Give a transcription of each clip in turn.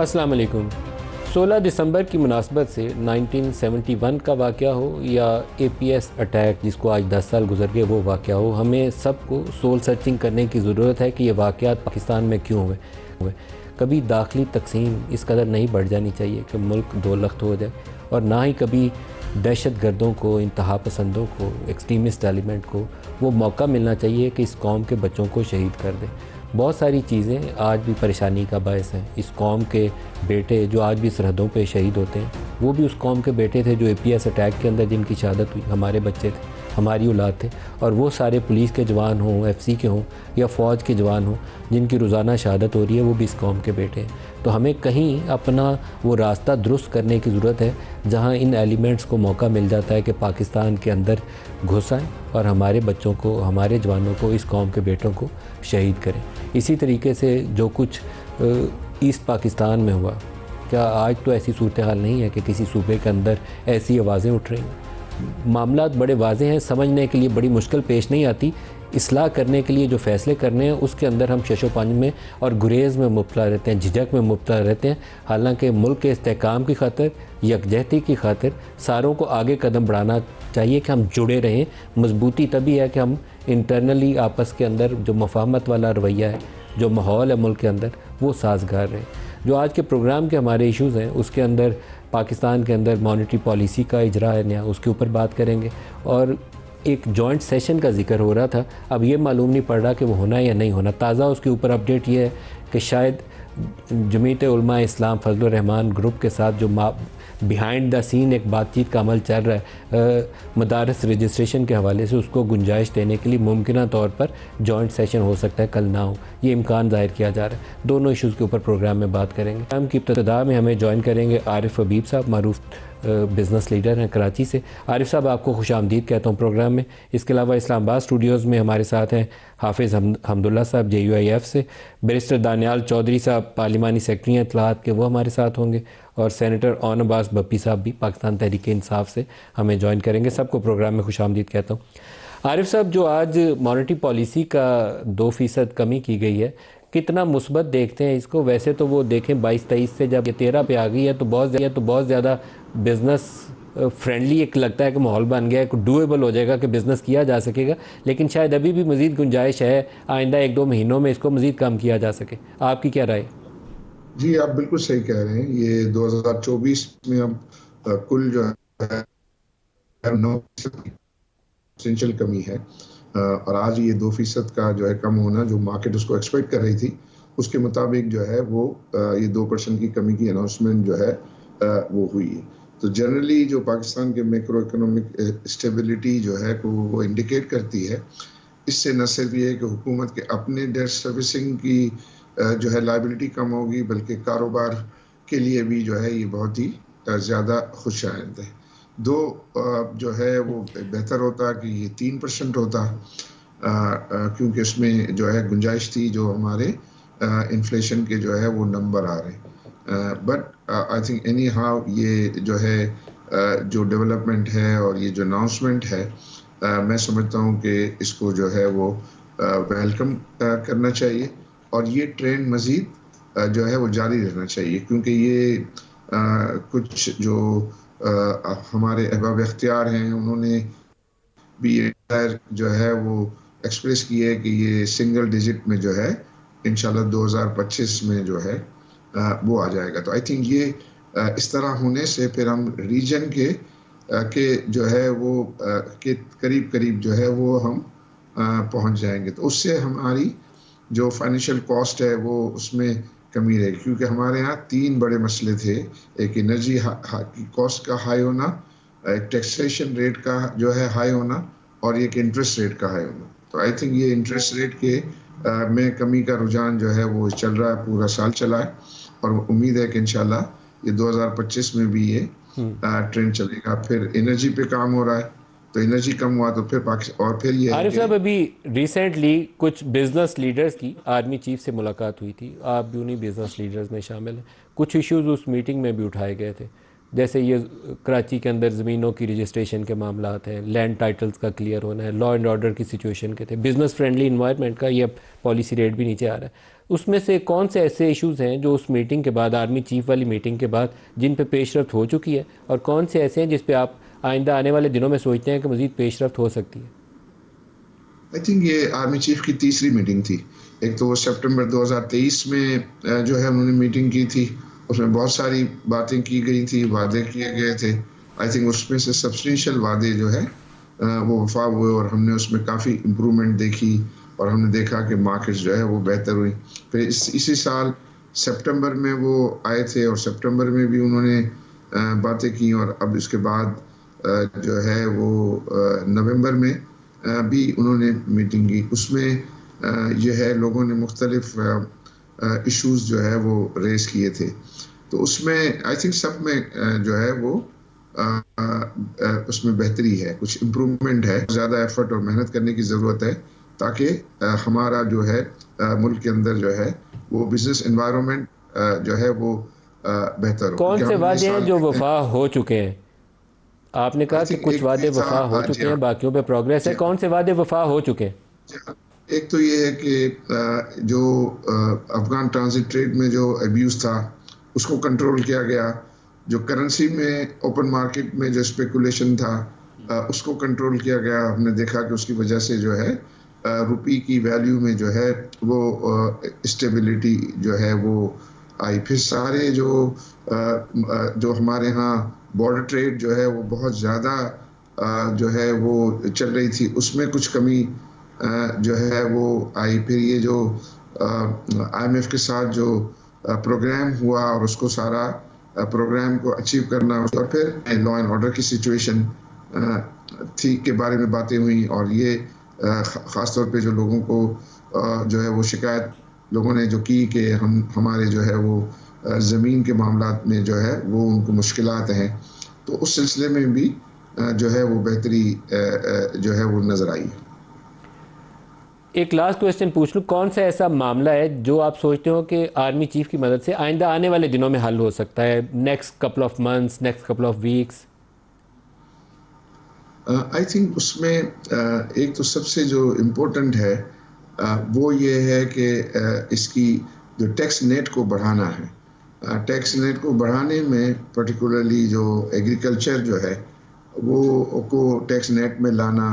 السلام علیکم۔ 16 دسمبر کی مناسبت سے 1971 کا واقعہ ہو یا اے پی ایس اٹیک جس کو آج 10 سال گزر گئے وہ واقعہ ہو، ہمیں سب کو سول سرچنگ کرنے کی ضرورت ہے کہ یہ واقعات پاکستان میں کیوں ہوئے۔ کبھی داخلی تقسیم اس قدر نہیں بڑھ جانی چاہیے کہ ملک دو لخت ہو جائے، اور نہ ہی کبھی دہشت گردوں کو، انتہا پسندوں کو، ایکسٹریمسٹ ایلیمنٹ کو وہ موقع ملنا چاہیے کہ اس قوم کے بچوں کو شہید کر دیں۔ بہت ساری چیزیں آج بھی پریشانی کا باعث ہیں۔ اس قوم کے بیٹے جو آج بھی سرحدوں پہ شہید ہوتے ہیں وہ بھی اس قوم کے بیٹے تھے جو اے پی ایس اٹیک کے اندر جن کی شہادت ہوئی، ہمارے بچے تھے، ہماری اولاد تھے، اور وہ سارے پولیس کے جوان ہوں، ایف سی کے ہوں یا فوج کے جوان ہوں جن کی روزانہ شہادت ہو رہی ہے، وہ بھی اس قوم کے بیٹے ہیں۔ تو ہمیں کہیں اپنا وہ راستہ درست کرنے کی ضرورت ہے جہاں ان ایلیمنٹس کو موقع مل جاتا ہے کہ پاکستان کے اندر گھس آئیں اور ہمارے بچوں کو، ہمارے جوانوں کو، اس قوم کے بیٹوں کو شہید کریں۔ اسی طریقے سے جو کچھ ایسٹ پاکستان میں ہوا، کیا آج تو ایسی صورتحال نہیں ہے کہ کسی صوبے کے اندر ایسی آوازیں اٹھ رہی ہیں؟ معاملات بڑے واضح ہیں، سمجھنے کے لیے بڑی مشکل پیش نہیں آتی۔ اصلاح کرنے کے لیے جو فیصلے کرنے ہیں اس کے اندر ہم شش و پنج میں اور گریز میں مبتلا رہتے ہیں، جھجک میں مبتلا رہتے ہیں، حالانکہ ملک کے استحکام کی خاطر، یکجہتی کی خاطر ساروں کو آگے قدم بڑھانا چاہیے کہ ہم جڑے رہیں۔ مضبوطی تبھی ہے کہ ہم انٹرنلی آپس کے اندر جو مفاہمت والا رویہ ہے، جو ماحول ہے ملک کے اندر، وہ سازگار رہے۔ جو آج کے پروگرام کے ہمارے ایشوز ہیں اس کے اندر پاکستان کے اندر مانیٹری پالیسی کا اجرا ہے نیا، اس کے اوپر بات کریں گے، اور ایک جوائنٹ سیشن کا ذکر ہو رہا تھا، اب یہ معلوم نہیں پڑ رہا کہ وہ ہونا یا نہیں ہونا۔ تازہ اس کے اوپر اپڈیٹ یہ ہے کہ شاید جمعیت علماء اسلام فضل الرحمان گروپ کے ساتھ جو بیہائنڈ دا سین ایک بات چیت کا عمل چل رہا ہے مدارس رجسٹریشن کے حوالے سے، اس کو گنجائش دینے کے لیے ممکنہ طور پر جوائنٹ سیشن ہو سکتا ہے، کل نہ ہو، یہ امکان ظاہر کیا جا رہا ہے۔ دونوں ایشوز کے اوپر پروگرام میں بات کریں گے۔ پروگرام کی ابتدا میں ہمیں جوائن کریں گے عارف حبیب صاحب، معروف بزنس لیڈر ہیں کراچی سے۔ عارف صاحب آپ کو خوش آمدید کہتا ہوں پروگرام میں۔ اس کے علاوہ اسلام آباد اسٹوڈیوز میں ہمارے ساتھ ہیں حافظ حمداللہ صاحب JUIF سے، بیرسٹر دانیال چودھری صاحب پارلیمانی سیکرٹری ہیں اطلاعات کے، وہ ہمارے ساتھ ہوں گے، اور سینیٹر اون عباس بپی صاحب بھی پاکستان تحریک انصاف سے ہمیں جوائن کریں گے۔ سب کو پروگرام میں خوش آمدید کہتا ہوں۔ عارف صاحب، جو آج مانیٹری پالیسی کا 2% کمی کی گئی ہے، کتنا مثبت دیکھتے ہیں اس کو؟ ویسے تو وہ دیکھیں 22-23 سے جب یہ 13 پہ آ گئی ہے تو بہت زیادہ بزنس فرینڈلی ایک لگتا ہے کہ ماحول بن گیا ہے، ڈویبل ہو جائے گا کہ بزنس کیا جا سکے گا، لیکن شاید ابھی بھی مزید گنجائش ہے آئندہ 1-2 مہینوں میں اس کو مزید کم کیا جا سکے۔ آپ کی کیا رائے؟ جی آپ بالکل صحیح کہہ رہے ہیں۔ یہ 2024 میں اب کل جو ہے 9% کمی ہے، اور آج یہ 2% کا جو ہے کم ہونا جو مارکیٹ اس کو ایکسپیکٹ کر رہی تھی اس کے مطابق جو ہے وہ یہ 2% کی کمی کی اناؤنسمنٹ جو ہے وہ ہوئی ہے۔ تو جنرلی جو پاکستان کے میکرو اکنامک اسٹیبلٹی جو ہے وہ انڈیکیٹ کرتی ہے۔ اس سے نہ صرف یہ ہے کہ حکومت کے اپنے ڈیٹ سروسنگ کی جو ہے لائبلٹی کم ہوگی، بلکہ کاروبار کے لیے بھی جو ہے یہ بہت ہی زیادہ خوش آئند ہے۔ جو ہے وہ بہتر ہوتا کہ یہ 3% ہوتا، کیونکہ اس میں جو ہے گنجائش تھی جو ہمارے انفلیشن کے جو ہے وہ نمبر آ رہے ہیں۔ But I think any how یہ جو ہے جو ڈیولپمنٹ ہے اور یہ جو اناؤنسمنٹ ہے، میں سمجھتا ہوں کہ اس کو جو ہے وہ ویلکم کرنا چاہیے، اور یہ ٹرینڈ مزید جو ہے وہ جاری رہنا چاہیے، کیونکہ یہ کچھ جو ہمارے احباب اختیار ہیں انہوں نے بھی یہ جو ہے وہ ایکسپریس کی ہے کہ یہ سنگل ڈیجٹ میں جو ہے انشاءاللہ 2025 میں جو ہے وہ آ جائے گا۔ تو آئی تھنک یہ اس طرح ہونے سے پھر ہم ریجن کے جو ہے وہ کے قریب جو ہے وہ ہم پہنچ جائیں گے، تو اس سے ہماری جو فائنینشیل کاسٹ ہے وہ اس میں کمی رہے گی، کیونکہ ہمارے ہاں 3 بڑے مسئلے تھے، ایک انرجی کاسٹ کا ہائی ہونا، ایک ٹیکسیشن ریٹ کا جو ہے ہائی ہونا، اور ایک انٹرسٹ ریٹ کا ہائی ہونا۔ تو آئی تھنک یہ انٹرسٹ ریٹ کے میں کمی کا رجحان جو ہے وہ چل رہا ہے، پورا سال چلا ہے، اور امید ہے کہ انشاءاللہ یہ 2025 میں بھی یہ ٹرینڈ چلے گا۔ پھر انرجی پہ کام ہو رہا ہے، تو انرجی کم ہوا تو پھر پاکستان، اور پھر یہ عارف صاحب ابھی ریسنٹلی کچھ بزنس لیڈرز کی آرمی چیف سے ملاقات ہوئی تھی، آپ بھی انہی بزنس لیڈرز میں شامل ہیں، کچھ ایشوز اس میٹنگ میں بھی اٹھائے گئے تھے، جیسے یہ کراچی کے اندر زمینوں کی رجسٹریشن کے معاملات ہیں, لینڈ ٹائٹلز کا کلیئر ہونا ہے, لا اینڈ آرڈر کی سچویشن کے تھے, بزنس فرینڈلی انوائرمنٹ کا یہ پالیسی ریٹ بھی نیچے آ رہا ہے. اس میں سے کون سے ایسے ایشوز ہیں جو اس میٹنگ کے بعد, آرمی چیف والی میٹنگ کے بعد, جن پہ پیش رفت ہو چکی ہے, اور کون سے ایسے ہیں جس پہ آپ آئندہ آنے والے دنوں میں سوچتے ہیں کہ مزید پیش رفت ہو سکتی ہے؟ آئی تھنک یہ آرمی چیف کی تیسری میٹنگ تھی. ایک تو وہ سپٹمبر 2023 میں جو ہے انہوں نے میٹنگ کی تھی, اس میں بہت ساری باتیں کی گئی تھی, وعدے کیے گئے تھے. آئی تھنک اس میں سے سبسٹینشیل وعدے جو ہے وہ وفا ہوئے, اور ہم نے اس میں کافی امپرومنٹ دیکھی, اور ہم نے دیکھا کہ مارکیٹ جو ہے وہ بہتر ہوئی. پھر اسی سال سپٹمبر میں وہ آئے تھے, اور سپٹمبر میں بھی انہوں نے باتیں کی, اور اب اس کے بعد جو ہے وہ نومبر میں بھی انہوں نے میٹنگ کی. اس میں جو ہے لوگوں نے مختلف ایشوز جو ہے وہ ریز کیے تھے. تو اس میں آئی تھنک سب میں جو ہے وہ اس میں بہتری ہے, کچھ امپرومنٹ ہے, زیادہ ایفرٹ اور محنت کرنے کی ضرورت ہے تاکہ ہمارا جو ہے ملک کے اندر جو ہے وہ بزنس انوائرمنٹ جو ہے وہ بہتر ہو. کون سے وعدے ہیں جو وفا ہو چکے ہیں؟ آپ نے کہا کہ کچھ وعدے وفا ہو چکے ہیں, باقیوں پہ پروگریس ہے. کون سے وعدے وفا ہو چکے ہیں؟ ایک تو یہ ہے کہ جو افغان ٹرانزٹ ٹریڈ میں جو ابیوز تھا اس کو کنٹرول کیا گیا. جو کرنسی میں اوپن مارکیٹ میں جو اسپیکولیشن تھا اس کو کنٹرول کیا گیا. ہم نے دیکھا کہ اس کی وجہ سے جو ہے روپی کی ویلیو میں جو ہے وہ اسٹیبلٹی جو ہے وہ آئی. پھر سارے جو ہمارے ہاں بارڈر ٹریڈ جو ہے وہ بہت زیادہ جو ہے وہ چل رہی تھی, اس میں کچھ کمی جو ہے وہ آئی. پھر یہ جو آئی ایم ایف کے ساتھ جو پروگرام ہوا اور اس کو سارا پروگرام کو اچیو کرنا, اور پھر لا اینڈ آرڈر کی سچویشن تھی کے بارے میں باتیں ہوئیں. اور یہ خاص طور پہ جو لوگوں کو جو ہے وہ شکایت لوگوں نے جو کی کہ ہمارے جو ہے وہ زمین کے معاملات میں جو ہے وہ ان کو مشکلات ہیں, تو اس سلسلے میں بھی جو ہے وہ بہتری جو ہے وہ نظر آئی. ایک لاسٹ کویسچن پوچھ لوں, کون سا ایسا معاملہ ہے جو آپ سوچتے ہو کہ آرمی چیف کی مدد سے آئندہ آنے والے دنوں میں حل ہو سکتا ہے, next couple of months, next couple of weeks? I think اس میں ایک تو سب سے جو امپورٹنٹ ہے وہ یہ ہے کہ اس کی جو ٹیکس نیٹ کو بڑھانا ہے. ٹیکس نیٹ کو بڑھانے میں پرٹیکولرلی جو ایگریکلچر جو ہے وہ کو ٹیکس نیٹ میں لانا,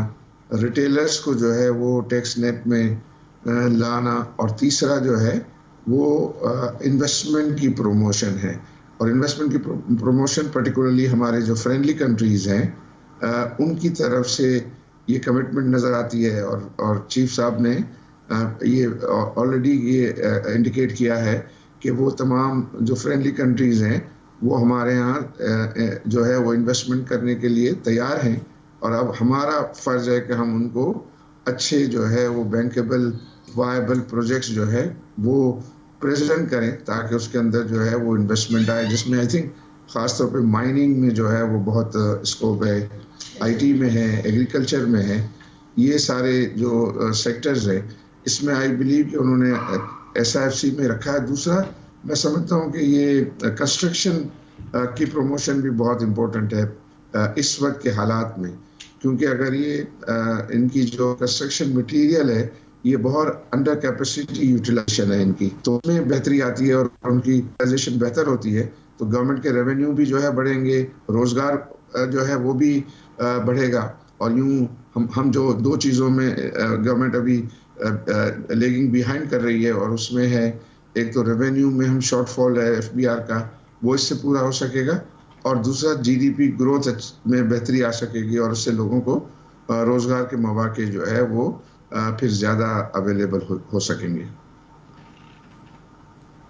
ریٹیلرز کو جو ہے وہ ٹیکس نیٹ میں لانا, اور تیسرا جو ہے وہ انویسٹمنٹ کی پروموشن ہے. اور انویسٹمنٹ کی پروموشن پرٹیکولرلی ہمارے جو فرینڈلی کنٹریز ہیں ان کی طرف سے یہ کمٹمنٹ نظر آتی ہے. اور چیف صاحب نے یہ آلریڈی یہ انڈیکیٹ کیا ہے کہ وہ تمام جو فرینڈلی کنٹریز ہیں وہ ہمارے ہاں جو ہے وہ انویسٹمنٹ کرنے کے لیے تیار ہیں, اور اب ہمارا فرض ہے کہ ہم ان کو اچھے جو ہے وہ بینکیبل وائبل پروجیکٹس جو ہے وہ پریزنٹ کریں تاکہ اس کے اندر جو ہے وہ انویسٹمنٹ آئے, جس میں آئی تھنک خاص طور پہ مائننگ میں جو ہے وہ بہت اسکوپ ہے, آئی ٹی میں ہے, ایگریکلچر میں ہے. یہ سارے جو سیکٹرز ہیں اس میں آئی بلیو کہ انہوں نے ایس آئی ایف سی میں رکھا ہے. دوسرا میں سمجھتا ہوں کہ یہ کنسٹرکشن کی پروموشن بھی بہت امپورٹنٹ ہے اس وقت کے حالات میں, کیونکہ اگر یہ ان کی جو کنسٹرکشن مٹیریل ہے یہ بہت انڈر کیپیسٹی یوٹیلائزیشن ہے ان کی, تو اس میں بہتری آتی ہے اور ان کی یوٹیلائزیشن بہتر ہوتی ہے تو گورنمنٹ کے ریونیو بھی جو ہے بڑھیں گے, روزگار جو ہے وہ بھی بڑھے گا. اور یوں ہم جو دو چیزوں میں گورنمنٹ ابھی لیگنگ بیہائنڈ کر رہی ہے, اور اس میں ہے ایک تو ریونیو میں ہم شارٹ فال ہے ایف بی آر کا, وہ اس سے پورا ہو سکے گا, اور دوسرا جی ڈی پی گروتھ میں بہتری آ سکے گی, اور اس سے لوگوں کو روزگار کے مواقع جو ہے وہ پھر زیادہ اویلیبل ہو سکیں گے.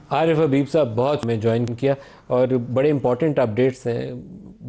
عارف حبیب صاحب بہت میں جوائن کیا, اور بڑے امپورٹنٹ اپڈیٹس ہیں,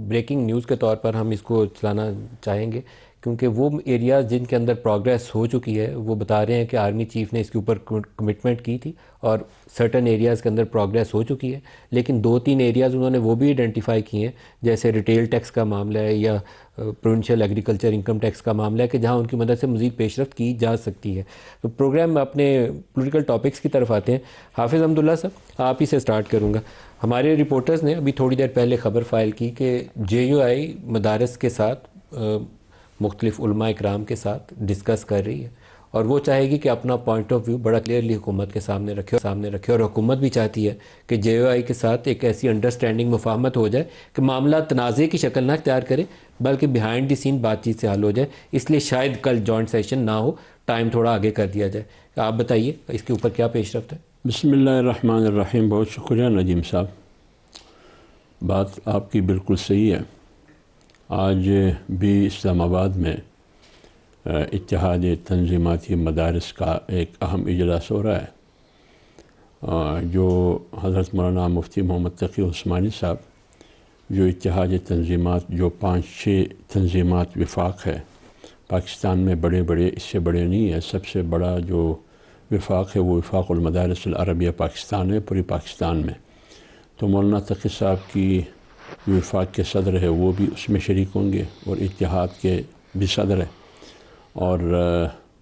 بریکنگ نیوز کے طور پر ہم اس کو چلانا چاہیں گے کیونکہ وہ ایریاز جن کے اندر پروگریس ہو چکی ہے وہ بتا رہے ہیں کہ آرمی چیف نے اس کے اوپر کمٹمنٹ کی تھی اور سرٹن ایریاز کے اندر پروگریس ہو چکی ہے، لیکن 2-3 ایریاز انہوں نے وہ بھی آئیڈینٹیفائی کیے ہیں، جیسے ریٹیل ٹیکس کا معاملہ ہے یا پروونشل ایگریکلچر انکم ٹیکس کا معاملہ ہے، کہ جہاں ان کی مدد سے مزید پیش رفت کی جا سکتی ہے۔ تو پروگرام میں اپنے پولیٹیکل ٹاپکس کی طرف آتے ہیں۔ حافظ حمداللہ صاحب، آپ ہی سے سٹارٹ کروں گا۔ ہمارے رپورٹرز نے ابھی تھوڑی دیر پہلے خبر فائل کی کہ جے یو آئی مدارس کے ساتھ مختلف علماء اکرام کے ساتھ ڈسکس کر رہی ہے اور وہ چاہے گی کہ اپنا پوائنٹ آف ویو بڑا کلیئرلی حکومت کے سامنے رکھے اور حکومت بھی چاہتی ہے کہ جے یو آئی کے ساتھ ایک ایسی انڈرسٹینڈنگ مفاہمت ہو جائے کہ معاملہ تنازع کی شکل نہ اختیار کرے بلکہ بیہائنڈ دی سین بات چیت سے حل ہو جائے۔ اس لیے شاید کل جوائنٹ سیشن نہ ہو، ٹائم تھوڑا آگے کر دیا جائے۔ آپ بتائیے اس کے اوپر کیا پیش رفت ہے؟ بسم اللہ الرحمن الرحیم۔ بہت شکریہ ندیم صاحب، بات آپ کی بالکل صحیح ہے۔ آج بھی اسلام آباد میں اتحاد تنظیماتی مدارس کا ایک اہم اجلاس ہو رہا ہے، جو حضرت مولانا مفتی محمد تقی عثمانی صاحب، جو اتحاد تنظیمات، جو 5-6 تنظیمات وفاق ہے پاکستان میں، بڑے اس سے بڑے نہیں ہے، سب سے بڑا جو وفاق ہے وہ وفاق المدارس العربیہ پاکستان ہے، پوری پاکستان میں۔ تو مولانا تقی صاحب کی جو وفاق کے صدر ہے وہ بھی اس میں شریک ہوں گے اور اتحاد کے بھی صدر ہے، اور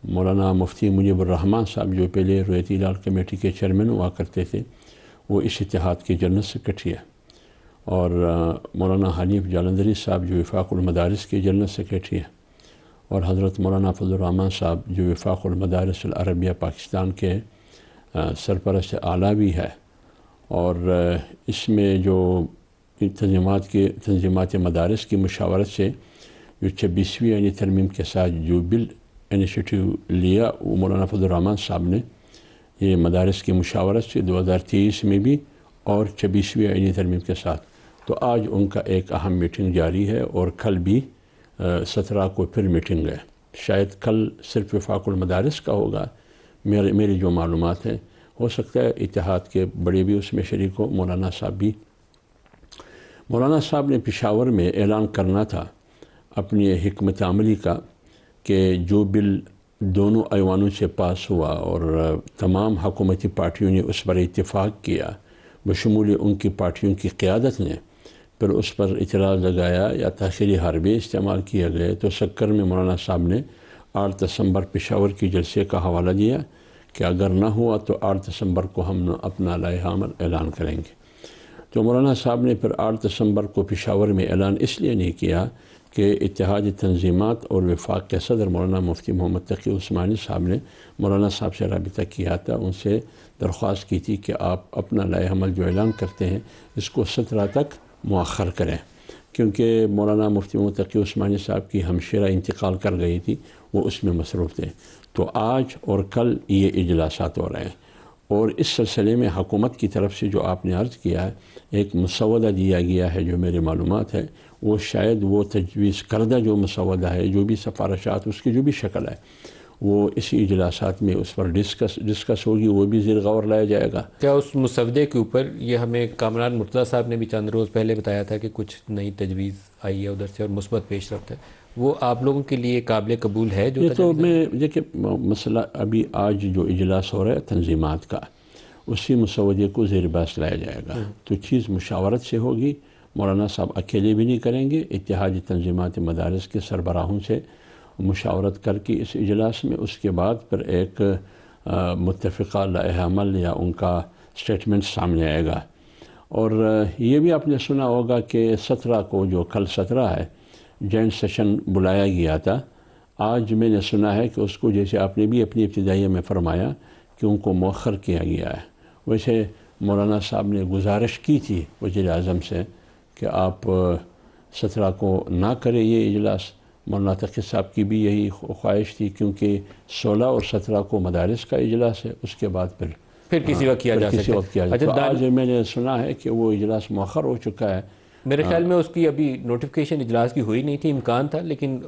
مولانا مفتی مجیب الرحمن صاحب جو پہلے رویتی لال کمیٹی کے چیئرمین ہوا کرتے تھے وہ اس اتحاد کے جنرل سیکرٹری ہے، اور مولانا حنیف جالندری صاحب جو وفاق المدارس کے جنرل سیکرٹری ہے، اور حضرت مولانا فضل الرحمن صاحب جو وفاق المدارس العربیہ پاکستان کے سرپرست اعلیٰ بھی ہے۔ اور اس میں جو تنظیمات مدارس کی مشاورت سے جو 26ویں یعنی ترمیم کے ساتھ جو بل انیشیٹو لیا وہ مولانا فضل الرحمن صاحب نے، یہ مدارس کی مشاورت سے 2023 میں بھی اور 26ویں یعنی ترمیم کے ساتھ، تو آج ان کا ایک اہم میٹنگ جاری ہے اور کل بھی 17 کو پھر میٹنگ ہے۔ شاید کل صرف وفاق المدارس کا ہوگا، میری جو معلومات ہیں، ہو سکتا ہے اتحاد کے بڑے بھی اس میں شریک ہو، مولانا صاحب بھی۔ مولانا صاحب نے پشاور میں اعلان کرنا تھا اپنی حکمت عملی کا کہ جو بل دونوں ایوانوں سے پاس ہوا اور تمام حکومتی پارٹیوں نے اس پر اتفاق کیا، بشمول ان کی پارٹیوں کی قیادت نے پھر اس پر اعتراض لگایا یا تاخیری حربے استعمال کیے گئے، تو سکر میں مولانا صاحب نے 8 دسمبر پشاور کی جلسے کا حوالہ دیا کہ اگر نہ ہوا تو 8 دسمبر کو ہم اپنا لائحہ عمل اعلان کریں گے۔ تو مولانا صاحب نے پھر 8 دسمبر کو پشاور میں اعلان اس لیے نہیں کیا کہ اتحاد تنظیمات اور وفاق کے صدر مولانا مفتی محمد تقی عثمانی صاحب نے مولانا صاحب سے رابطہ کیا تھا، ان سے درخواست کی تھی کہ آپ اپنا لائحہ عمل جو اعلان کرتے ہیں اس کو 17 تک مؤخر کریں، کیونکہ مولانا مفتی محمد تقی عثمانی صاحب کی ہمشیرہ انتقال کر گئی تھی، وہ اس میں مصروف تھے۔ تو آج اور کل یہ اجلاسات ہو رہے ہیں، اور اس سلسلے میں حکومت کی طرف سے جو آپ نے عرض کیا ہے ایک مسودہ دیا گیا ہے، جو میری معلومات ہے وہ شاید وہ تجویز کردہ جو مسودہ ہے، جو بھی سفارشات اس کی جو بھی شکل ہے، وہ اسی اجلاسات میں اس پر ڈسکس ہوگی، وہ بھی زیر غور لایا جائے گا۔ کیا اس مسودے کے اوپر یہ ہمیں کامران مرتضیٰ صاحب نے بھی چند روز پہلے بتایا تھا کہ کچھ نئی تجویز آئی ہے ادھر سے اور مثبت پیش رفت ہے، وہ آپ لوگوں کے لیے قابل قبول ہے؟ جو یہ تو میں دیکھیں مسئلہ ابھی آج جو اجلاس ہو رہا ہے تنظیمات کا، اسی مسودے کو زیر بحث لایا جائے گا، تو چیز مشاورت سے ہوگی، مولانا صاحب اکیلے بھی نہیں کریں گے، اتحادی تنظیمات مدارس کے سربراہوں سے مشاورت کر کے اس اجلاس میں، اس کے بعد پھر ایک متفقہ لائحہ عمل یا ان کا سٹیٹمنٹ سامنے آئے گا۔ اور یہ بھی آپ نے سنا ہوگا کہ 17 کو، جو کل 17 ہے، جوائنٹ سیشن بلایا گیا تھا۔ آج میں نے سنا ہے کہ اس کو، جیسے آپ نے بھی اپنی ابتدائیہ میں فرمایا کہ ان کو مؤخر کیا گیا ہے، ویسے مولانا صاحب نے گزارش کی تھی وزیر اعظم سے کہ آپ 17 کو نہ کریں یہ اجلاس۔ مولانا تقی صاحب کی بھی یہی خواہش تھی، کیونکہ 16 اور 17 کو مدارس کا اجلاس ہے، اس کے بعد پھر کسی وقت کیا جا سکتا ہے۔ تو آج میں نے سنا ہے کہ وہ اجلاس مؤخر ہو چکا ہے۔ میرے خیال میں اس کی ابھی نوٹیفیکیشن اجلاس کی ہوئی نہیں تھی، امکان تھا، لیکن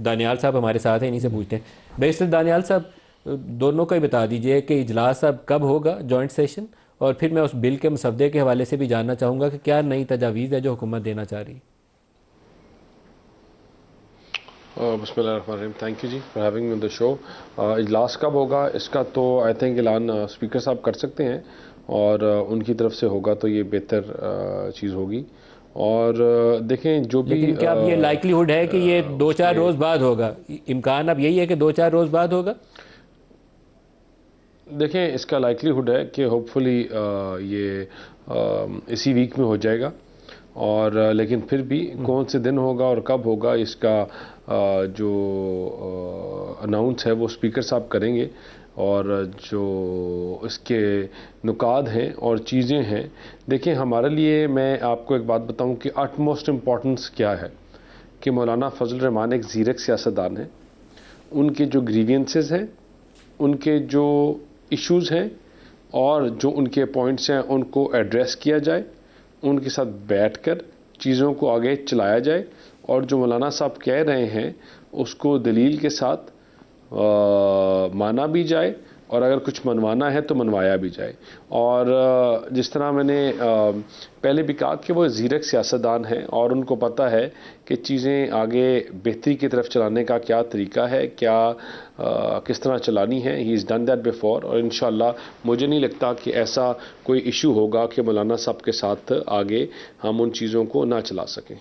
دانیال صاحب ہمارے ساتھ ہیں، انہیں سے پوچھتے ہیں۔ بیشتر دانیال صاحب دونوں کا ہی بتا دیجئے کہ اجلاس اب کب ہوگا جوائنٹ سیشن، اور پھر میں اس بل کے مسودے کے حوالے سے بھی جاننا چاہوں گا کہ کیا نئی تجاویز ہے جو حکومت دینا چاہ رہی ہے۔ بسم اللہ الرحمن الرحیم. Thank you ji for having me on the show. اجلاس کب ہوگا اس کا تو آئی تھنک اعلان اسپیکر صاحب کر سکتے ہیں، اور ان کی طرف سے ہوگا تو یہ بہتر چیز ہوگی. اور دیکھیں جو بھی لیکن کیا اب یہ لائکلی ہوڈ ہے کہ یہ 2-4 روز بعد ہوگا؟ امکان اب یہی ہے کہ 2-4 روز بعد ہوگا؟ دیکھیں اس کا لائکلی ہوڈ ہے کہ ہوپ فلی یہ اسی ویک میں ہو جائے گا. اور لیکن پھر بھی کون سے دن ہوگا اور کب ہوگا اس کا جو اناؤنس ہے وہ اسپیکر صاحب کریں گے. اور جو اس کے نکات ہیں اور چیزیں ہیں، دیکھیں ہمارے لیے میں آپ کو ایک بات بتاؤں کہ اٹ موسٹ امپورٹنس کیا ہے کہ مولانا فضل الرحمان ایک زیرک سیاستدان ہیں. ان کے جو گریوینسز ہیں، ان کے جو ایشوز ہیں اور جو ان کے پوائنٹس ہیں ان کو ایڈریس کیا جائے، ان کے ساتھ بیٹھ کر چیزوں کو آگے چلایا جائے، اور جو مولانا صاحب کہہ رہے ہیں اس کو دلیل کے ساتھ مانا بھی جائے، اور اگر کچھ منوانا ہے تو منوایا بھی جائے. اور جس طرح میں نے پہلے بھی کہا کہ وہ زیرک سیاستدان ہیں اور ان کو پتہ ہے کہ چیزیں آگے بہتری کی طرف چلانے کا کیا طریقہ ہے، کیا کس طرح چلانی ہے. ہی از ڈن دیٹ بیفور، اور انشاءاللہ مجھے نہیں لگتا کہ ایسا کوئی ایشو ہوگا کہ مولانا صاحب کے ساتھ آگے ہم ان چیزوں کو نہ چلا سکیں.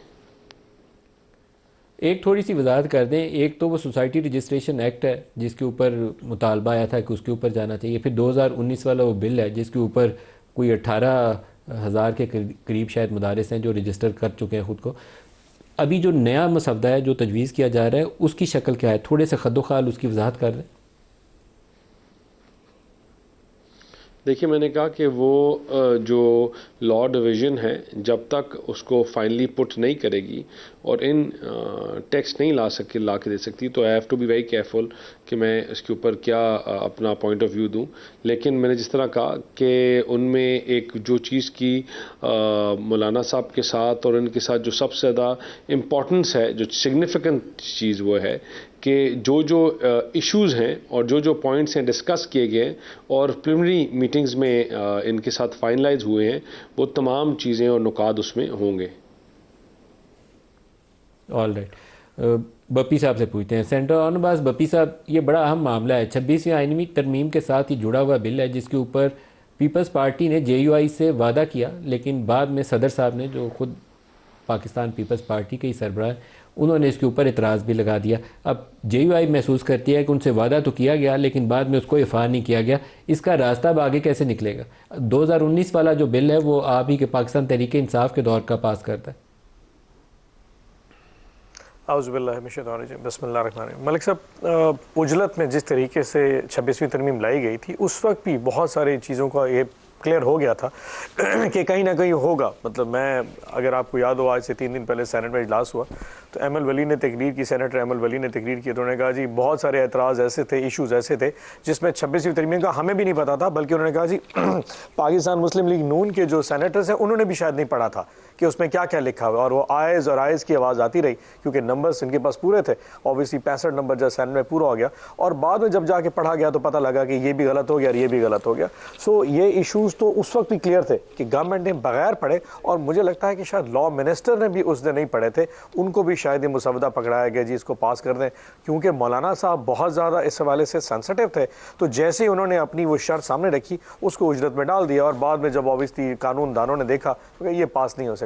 ایک تھوڑی سی وضاحت کر دیں. ایک تو وہ سوسائٹی رجسٹریشن ایکٹ ہے جس کے اوپر مطالبہ آیا تھا کہ اس کے اوپر جانا چاہیے. پھر 2019 والا وہ بل ہے جس کے اوپر کوئی 18,000 کے قریب شاید مدارس ہیں جو رجسٹر کر چکے ہیں خود کو. ابھی جو نیا مسودہ ہے جو تجویز کیا جا رہا ہے اس کی شکل کیا ہے؟ تھوڑے سے خد و خال اس کی وضاحت کر دیں. دیکھیے میں نے کہا کہ وہ جو لا ڈویژن ہے جب تک اس کو فائنلی پٹ نہیں کرے گی اور ان ٹیکسٹ نہیں لا کے دے سکتی، تو I have to be very careful کہ میں اس کے اوپر کیا اپنا پوائنٹ آف ویو دوں. لیکن میں نے جس طرح کہا کہ ان میں ایک جو چیز کی مولانا صاحب کے ساتھ اور ان کے ساتھ جو سب سے زیادہ امپورٹنس ہے، جو سگنیفیکنٹ چیز وہ ہے کہ جو ایشوز ہیں اور جو پوائنٹس ہیں ڈسکس کیے گئے اور پریلیمنری میٹنگز میں ان کے ساتھ فائنلائز ہوئے ہیں، وہ تمام چیزیں اور نکات اس میں ہوں گے. All right. بپی صاحب سے پوچھتے ہیں. سینٹر آن باز بپی صاحب، یہ بڑا اہم معاملہ ہے. 26ویں آئینی ترمیم کے ساتھ ہی جڑا ہوا بل ہے جس کے اوپر پیپلز پارٹی نے JUI سے وعدہ کیا، لیکن بعد میں صدر صاحب نے جو خود پاکستان پیپلز پارٹی کے ہی سربراہ ہیں انہوں نے اس کے اوپر اعتراض بھی لگا دیا. اب JUI محسوس کرتی ہے کہ ان سے وعدہ تو کیا گیا لیکن بعد میں اس کو افعال نہیں کیا گیا. اس کا راستہ اب آگے کیسے نکلے گا؟ 2019 والا جو بل ہے وہ آپ ہی کے پاکستان تحریک انصاف کے دور کا پاس کرتا ہے. اعوذ باللہ من الشیطان الرجیم. بسم اللہ الرحمن الرحیم. ملک صاحب، عجلت میں جس طریقے سے 26ویں ترمیم لائی گئی تھی اس وقت بھی بہت ساری چیزوں کا یہ کلیئر ہو گیا تھا کہ کہیں نہ کہیں ہوگا. مطلب میں اگر آپ کو یاد ہو، آج سے 3 دن پہلے سینٹ میں اجلاس ہوا تو ایم ایل ولی نے تقریر کی، سینیٹر ایم ایل ولی نے تقریر کی. تو انہوں نے کہا جی بہت سارے اعتراض ایسے تھے، ایشوز ایسے تھے جس میں 26ویں ترمیم کا ہمیں بھی نہیں پتا تھا، بلکہ انہوں نے کہا جی پاکستان مسلم لیگ نون کے جو سینیٹرز ہیں انہوں نے بھی شاید نہیں پڑھا تھا کہ اس میں کیا کیا لکھا ہوا. اور وہ آئز کی آواز آتی رہی کیونکہ نمبرز ان کے پاس پورے تھے. اوبیسلی 65 نمبر جو سینٹ میں پورا ہو گیا، اور بعد میں جب جا کے پڑھا گیا تو پتہ لگا کہ یہ بھی غلط ہو گیا اور یہ بھی غلط ہو گیا. سو یہ ایشوز تو اس وقت بھی کلیئر تھے کہ گورنمنٹ نے بغیر پڑھے، اور مجھے لگتا ہے کہ شاید لا منسٹر نے بھی اس دن نہیں پڑھے تھے، ان کو بھی شاید یہ مسودہ پکڑایا گیا جی اس کو پاس کر دیں، کیونکہ مولانا صاحب بہت زیادہ اس حوالے سے سینسٹیو تھے. تو جیسے ہی انہوں نے اپنی وہ شرط سامنے رکھی اس کو اجرت میں ڈال دیا، اور بعد میں جب اوبیسلی قانون دانوں نے دیکھا کہ یہ پاس نہیں ہو سکتا.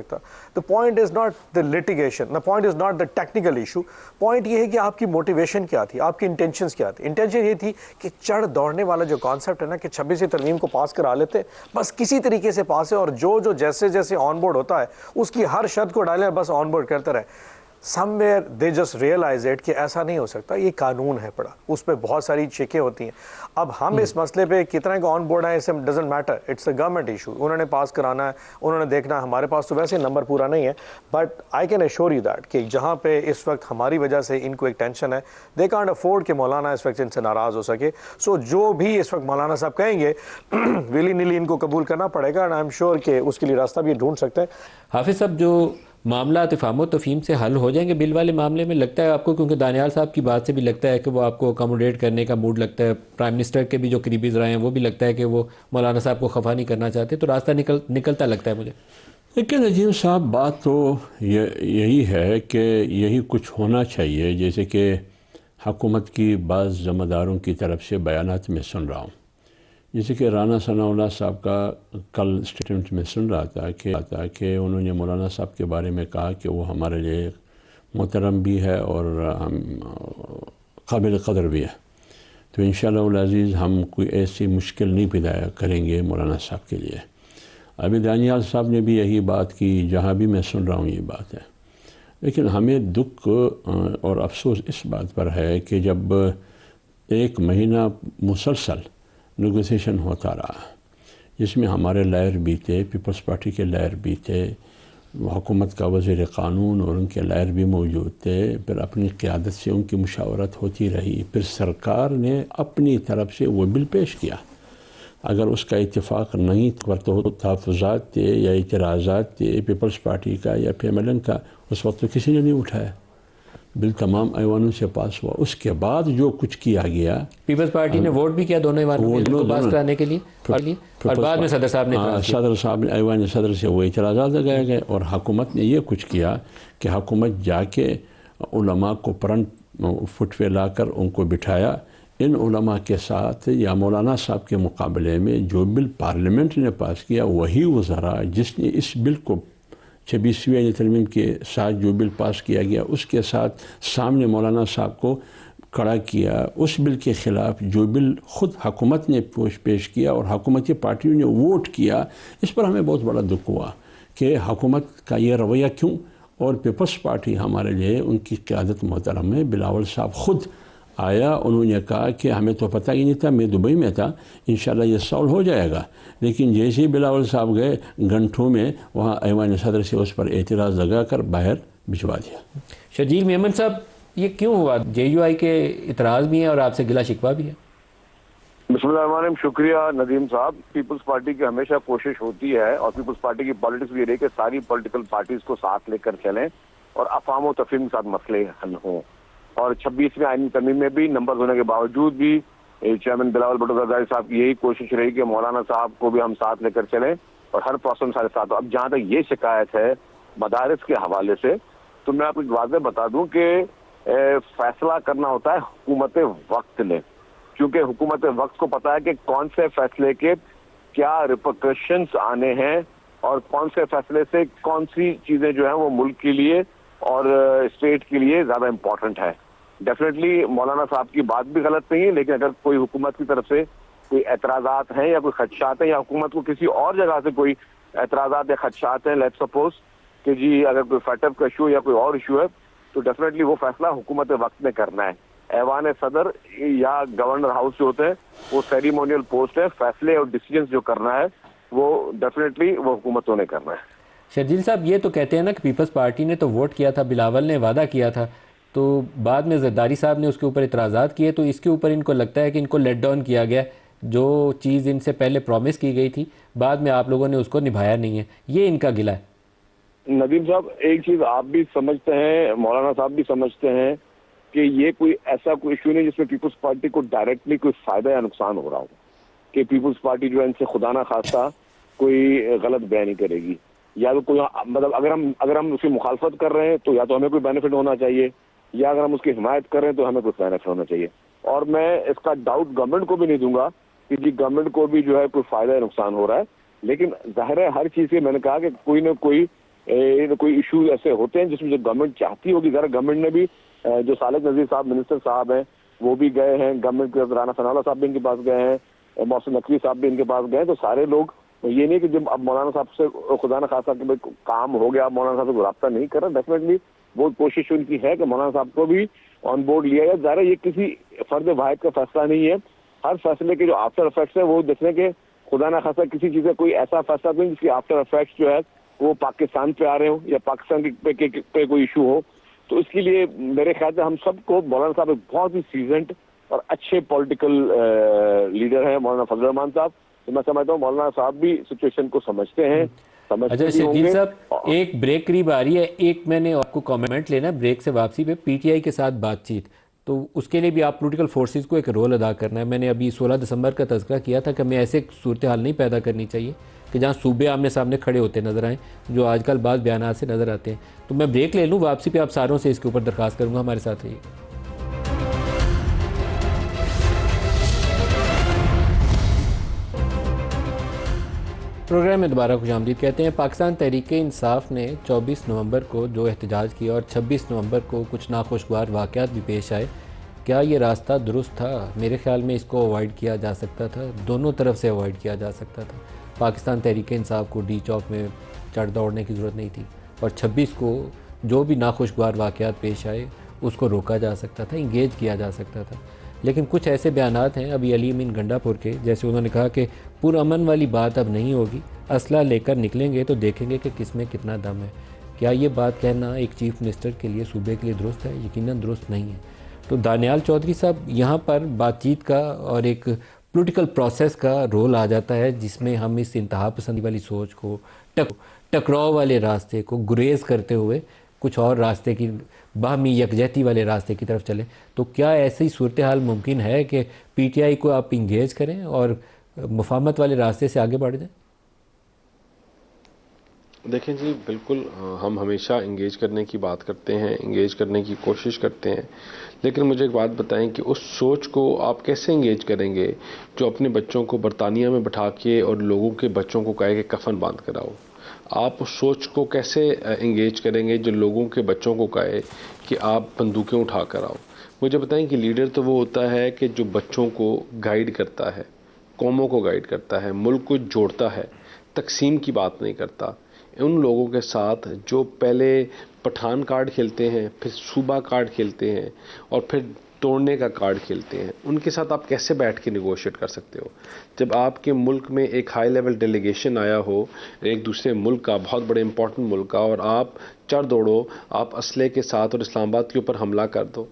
The point is not the litigation, the point is not the technical issue. Point یہ ہے کہ آپ کی موٹیویشن کیا تھی، آپ کی انٹینشنز کیا تھی. انٹینشن یہ تھی کہ چڑھ دوڑنے والا جو کانسیپٹ ہے نا کہ 26ویں ترمیم کو پاس کرا لیتے، بس کسی طریقے سے پاس ہے، اور جو جیسے جیسے آن بورڈ ہوتا ہے اس کی ہر شرط کو ڈالیں بس آن بورڈ کرتے رہے. somewhere they just realize it کہ ایسا نہیں ہو سکتا، یہ قانون ہے پڑا، اس پہ بہت ساری چیکیں ہوتی ہیں. اب ہم اس مسئلے پہ کتنا کا آن بورڈ ہے اسے doesn't matter, it's a government issue. انہوں نے پاس کرانا ہے، انہوں نے دیکھنا ہے. ہمارے پاس تو ویسے نمبر پورا نہیں ہے، but I can assure you that کہ جہاں پہ اس وقت ہماری وجہ سے ان کو ایک ٹینشن ہے، دے کانٹ افورڈ کہ مولانا اس وقت ان سے ناراض ہو سکے. سو جو بھی اس وقت مولانا صاحب کہیں گے ویلی نیلی ان کو قبول کرنا پڑے گا، اینڈ آئی ایم شیور کہ اس کے لیے راستہ بھی ڈھونڈ سکتے ہیں. حافظ صاحب، جو معاملات افہام و تفہیم سے حل ہو جائیں گے بل والے معاملے میں، لگتا ہے آپ کو؟ کیونکہ دانیال صاحب کی بات سے بھی لگتا ہے کہ وہ آپ کو اکاموڈیٹ کرنے کا موڈ لگتا ہے. پرائم منسٹر کے بھی جو قریبی ذرائع ہیں وہ بھی لگتا ہے کہ وہ مولانا صاحب کو خفا نہیں کرنا چاہتے، تو راستہ نکلتا لگتا ہے مجھے. لیکن نجیم صاحب بات تو یہی ہے کہ یہی کچھ ہونا چاہیے، جیسے کہ حکومت کی بعض ذمہ داروں کی طرف سے بیانات میں سن رہا ہوں، جیسے کہ رانا ثناء اللہ صاحب کا کل اسٹیٹمنٹ میں سن رہا تھا کہ انہوں نے مولانا صاحب کے بارے میں کہا کہ وہ ہمارے لیے محترم بھی ہے اور قابل قدر بھی ہے، تو انشاءاللہ العزیز ہم کوئی ایسی مشکل نہیں پیدا کریں گے مولانا صاحب کے لیے۔ ابھی دانیال صاحب نے بھی یہی بات کی، جہاں بھی میں سن رہا ہوں یہ بات ہے، لیکن ہمیں دکھ اور افسوس اس بات پر ہے کہ جب ایک مہینہ مسلسل نیگوسیشن ہوتا رہا، جس میں ہمارے لایر بھی تھے، پیپلز پارٹی کے لایر بھی تھے، حکومت کا وزیر قانون اور ان کے لایر بھی موجود تھے، پھر اپنی قیادت سے ان کی مشاورت ہوتی رہی، پھر سرکار نے اپنی طرف سے وہ بل پیش کیا۔ اگر اس کا اتفاق نہیں تو تحفظات تھے یا اعتراضات تھے پیپلز پارٹی کا یا پی ایم ایل این کا، اس وقت تو کسی نے نہیں اٹھایا، بل تمام ایوانوں سے پاس ہوا۔ اس کے بعد جو کچھ کیا گیا، پیپلز پارٹی نے ووٹ بھی کیا دونوں ایوانوں میں کو پاس کرانے کے لیے، اور بعد میں صدر صاحب نے ایوان صدر سے وہ اعتراضات لگائے گئے، اور حکومت نے یہ کچھ کیا کہ حکومت جا کے علماء کو فرنٹ فٹ پہ لا کر ان کو بٹھایا۔ ان علماء کے ساتھ یا مولانا صاحب کے مقابلے میں جو بل پارلیمنٹ نے پاس کیا، وہی وزراء جس نے اس بل کو 26ویں ترمیم کے ساتھ جو بل پاس کیا گیا اس کے ساتھ سامنے مولانا صاحب کو کھڑا کیا، اس بل کے خلاف جو بل خود حکومت نے پیش کیا اور حکومتی پارٹیوں نے ووٹ کیا، اس پر ہمیں بہت بڑا دکھ ہوا کہ حکومت کا یہ رویہ کیوں۔ اور پیپلز پارٹی ہمارے لیے ان کی قیادت محترم ہے، بلاول صاحب خود آیا، انہوں نے کہا کہ ہمیں تو پتہ ہی نہیں تھا، میں دبئی میں تھا، انشاءاللہ یہ سالو ہو جائے گا، لیکن جیسے ہی بلاول صاحب گئے گھنٹوں میں وہاں ایوان صدر سے اس پر اعتراض لگا کر باہر بھجوا دیا۔ شرجیل میمن صاحب، یہ کیوں ہوا؟ جے یو آئی کے اعتراض بھی ہیں اور آپ سے گلہ شکوہ بھی ہے۔ بسم اللہ الرحمن الرحیم، شکریہ ندیم صاحب۔ پیپلز پارٹی کی ہمیشہ کوشش ہوتی ہے اور پیپلز پارٹی کی پالیٹکس بھی یہ رہی کہ ساری پولیٹیکل پارٹیز کو ساتھ لے کر چلیں اور افہام و تفہیم کے ساتھ مسئلے حل ہوں، اور 26ویں آئینی ترمیم میں بھی نمبر ہونے کے باوجود بھی چیئرمین بلاول بھٹو زرداری صاحب کی یہی کوشش رہی کہ مولانا صاحب کو بھی ہم ساتھ لے کر چلیں اور ہر پروسیس سارے ساتھ ہو۔ اب جہاں تک یہ شکایت ہے مدارس کے حوالے سے، تو میں آپ کو واضح بتا دوں کہ فیصلہ کرنا ہوتا ہے حکومت وقت نے، کیونکہ حکومت وقت کو پتا ہے کہ کون سے فیصلے کے کیا ریپرکشنز آنے ہیں اور کون سے فیصلے سے کون سی چیزیں جو ہیں وہ ملک کے لیے اور اسٹیٹ کے لیے زیادہ امپورٹنٹ ہے۔ ڈیفینیٹلی مولانا صاحب کی بات بھی غلط نہیں ہے، لیکن اگر کوئی حکومت کی طرف سے کوئی اعتراضات ہیں یا کوئی خدشات ہیں یا حکومت کو کسی اور جگہ سے کوئی اعتراضات یا خدشات ہیں، لیٹ سپوز کہ جی اگر کوئی فیٹ اپ کا ایشو یا کوئی اور ایشو ہے، تو ڈیفینیٹلی وہ فیصلہ حکومت وقت میں کرنا ہے۔ ایوان صدر یا گورنر ہاؤس جو ہوتے ہیں وہ سیریمونیل پوسٹ ہے، فیصلے اور ڈیسیجنز جو کرنا ہے وہ ڈیفینیٹلی وہ حکومتوں نے کرنا ہے۔ شرجیل صاحب، یہ تو کہتے ہیں نا کہ پیپلز پارٹی نے تو ووٹ کیا تھا، بلاول نے وعدہ کیا تھا، تو بعد میں زرداری صاحب نے اس کے اوپر اعتراضات کیے، تو اس کے اوپر ان کو لگتا ہے کہ ان کو لیٹ ڈاؤن کیا گیا، جو چیز ان سے پہلے پرومس کی گئی تھی بعد میں آپ لوگوں نے اس کو نبھایا نہیں ہے، یہ ان کا گلہ ہے۔ ندیم صاحب، ایک چیز آپ بھی سمجھتے ہیں، مولانا صاحب بھی سمجھتے ہیں کہ یہ کوئی ایسا کوئی ایشو نہیں جس میں پیپلز پارٹی کو ڈائریکٹلی کوئی فائدہ یا نقصان ہو رہا ہو، کہ پیپلز پارٹی جو ہے ان سے خدا نہ خواستہ کوئی غلط بیانی کرے گی، یا تو کوئی مطلب اگر ہم اس کی مخالفت کر رہے ہیں تو یا تو ہمیں کوئی بینیفٹ ہونا چاہیے، یا اگر ہم اس کی حمایت کر رہے ہیں تو ہمیں کوئی بینیفٹ ہونا چاہیے۔ اور میں اس کا ڈاؤٹ گورنمنٹ کو بھی نہیں دوں گا کہ جی گورنمنٹ کو بھی جو ہے کوئی فائدہ یا نقصان ہو رہا ہے، لیکن ظاہر ہے ہر چیز کے میں نے کہا کہ کوئی نہ کوئی ایشو ایسے ہوتے ہیں جس میں جو گورنمنٹ چاہتی ہوگی، ذرا گورنمنٹ نے بھی جو صالح نذیر صاحب منسٹر صاحب ہیں وہ بھی گئے ہیں، گورنمنٹ کے رانا ثناء اللہ صاحب بھی ان کے پاس گئے ہیں، محسن نقوی صاحب بھی ان کے پاس گئے، تو سارے لوگ یہ نہیں کہ جب اب مولانا صاحب سے خدا نہ خاصا کہ بھائی کام ہو گیا، مولانا صاحب سے رابطہ نہیں کر رہا، ڈیفینیٹلی بہت کوشش ان کی ہے کہ مولانا صاحب کو بھی آن بورڈ لیا جائے۔ ظاہر یہ کسی فرد واحد کا فیصلہ نہیں ہے، ہر فیصلے کے جو آفٹر افیکٹس ہیں وہ دیکھنے کے خدا نہ خاصا کسی چیز کا کوئی ایسا فیصلہ نہیں جس کی آفٹر افیکٹس جو ہے وہ پاکستان پہ آ رہے ہوں یا پاکستان پہ کوئی ایشو ہو، تو اس کے لیے میرے خیال سے ہم سب کو مولانا صاحب ایک بہت ہی سیزنڈ اور اچھے پولیٹیکل لیڈر ہیں مولانا فضل الرحمان صاحب، تو میں سمجھتا ہوں مولانا صاحب بھی سچویشن کو سمجھتے ہیں۔ اچھا شرجیل صاحب، ایک بریک قریب آ رہی ہے، ایک میں نے آپ کو کامنٹ لینا ہے بریک سے واپسی پہ۔ پی ٹی آئی کے ساتھ بات چیت، تو اس کے لیے بھی آپ پولیٹیکل فورسز کو ایک رول ادا کرنا ہے. میں نے ابھی 16 دسمبر کا تذکرہ کیا تھا کہ ہمیں ایسے صورتحال نہیں پیدا کرنی چاہیے کہ جہاں صوبے آمنے سامنے کھڑے ہوتے نظر آئیں, جو آج کل بعض بیانات سے نظر آتے ہیں. تو میں بریک لے لوں, واپسی پہ آپ ساروں سے اس کے اوپر درخواست کروں گا, ہمارے ساتھ رہیے. پروگرام میں دوبارہ خوش آمدید کہتے ہیں. پاکستان تحریک انصاف نے 24 نومبر کو جو احتجاج کیا اور 26 نومبر کو کچھ ناخوشگوار واقعات بھی پیش آئے, کیا یہ راستہ درست تھا؟ میرے خیال میں اس کو اوائڈ کیا جا سکتا تھا, دونوں طرف سے اوائڈ کیا جا سکتا تھا. پاکستان تحریک انصاف کو ڈی چوک میں چڑھ دوڑنے کی ضرورت نہیں تھی, اور 26 کو جو بھی ناخوشگوار واقعات پیش آئے اس کو روکا جا سکتا تھا, انگیج کیا جا سکتا تھا. لیکن کچھ ایسے بیانات ہیں ابھی علی امین گنڈا پور کے, جیسے انہوں نے کہا کہ پرامن والی بات اب نہیں ہوگی, اسلحہ لے کر نکلیں گے تو دیکھیں گے کہ کس میں کتنا دم ہے. کیا یہ بات کہنا ایک چیف منسٹر کے لیے, صوبے کے لیے درست ہے؟ یقیناً درست نہیں ہے. تو دانیال چودھری صاحب, یہاں پر بات چیت کا اور ایک پولیٹیکل پروسیس کا رول آ جاتا ہے, جس میں ہم اس انتہا پسندی والی سوچ کو, ٹکراؤ والے راستے کو گریز کرتے ہوئے کچھ اور راستے کی, باہمی یکجہتی والے راستے کی طرف چلیں. تو کیا ایسی صورتحال ممکن ہے کہ پی ٹی آئی کو آپ انگیج کریں اور مفاہمت والے راستے سے آگے بڑھ جائیں؟ دیکھیں جی, بالکل ہم ہمیشہ انگیج کرنے کی بات کرتے ہیں, انگیج کرنے کی کوشش کرتے ہیں, لیکن مجھے ایک بات بتائیں کہ اس سوچ کو آپ کیسے انگیج کریں گے جو اپنے بچوں کو برطانیہ میں بٹھا کے اور لوگوں کے بچوں کو کہے کہ کفن باندھ کر آؤ؟ آپ اس سوچ کو کیسے انگیج کریں گے جو لوگوں کے بچوں کو کہے کہ آپ بندوقیں اٹھا کر آؤ؟ مجھے بتائیں کہ لیڈر تو وہ ہوتا ہے کہ جو بچوں کو گائیڈ کرتا ہے, قوموں کو گائیڈ کرتا ہے, ملک کو جوڑتا ہے, تقسیم کی بات نہیں کرتا. ان لوگوں کے ساتھ جو پہلے پٹھان کارڈ کھیلتے ہیں, پھر صوبہ کارڈ کھیلتے ہیں, اور پھر توڑنے کا کارڈ کھیلتے ہیں, ان کے ساتھ آپ کیسے بیٹھ کے نیگوشیٹ کر سکتے ہو؟ جب آپ کے ملک میں ایک ہائی لیول ڈیلیگیشن آیا ہو ایک دوسرے ملک کا, بہت بڑے امپورٹنٹ ملک کا, اور آپ چڑھ دوڑو, آپ اسلحے کے ساتھ اور اسلام آباد کے اوپر حملہ کر دو.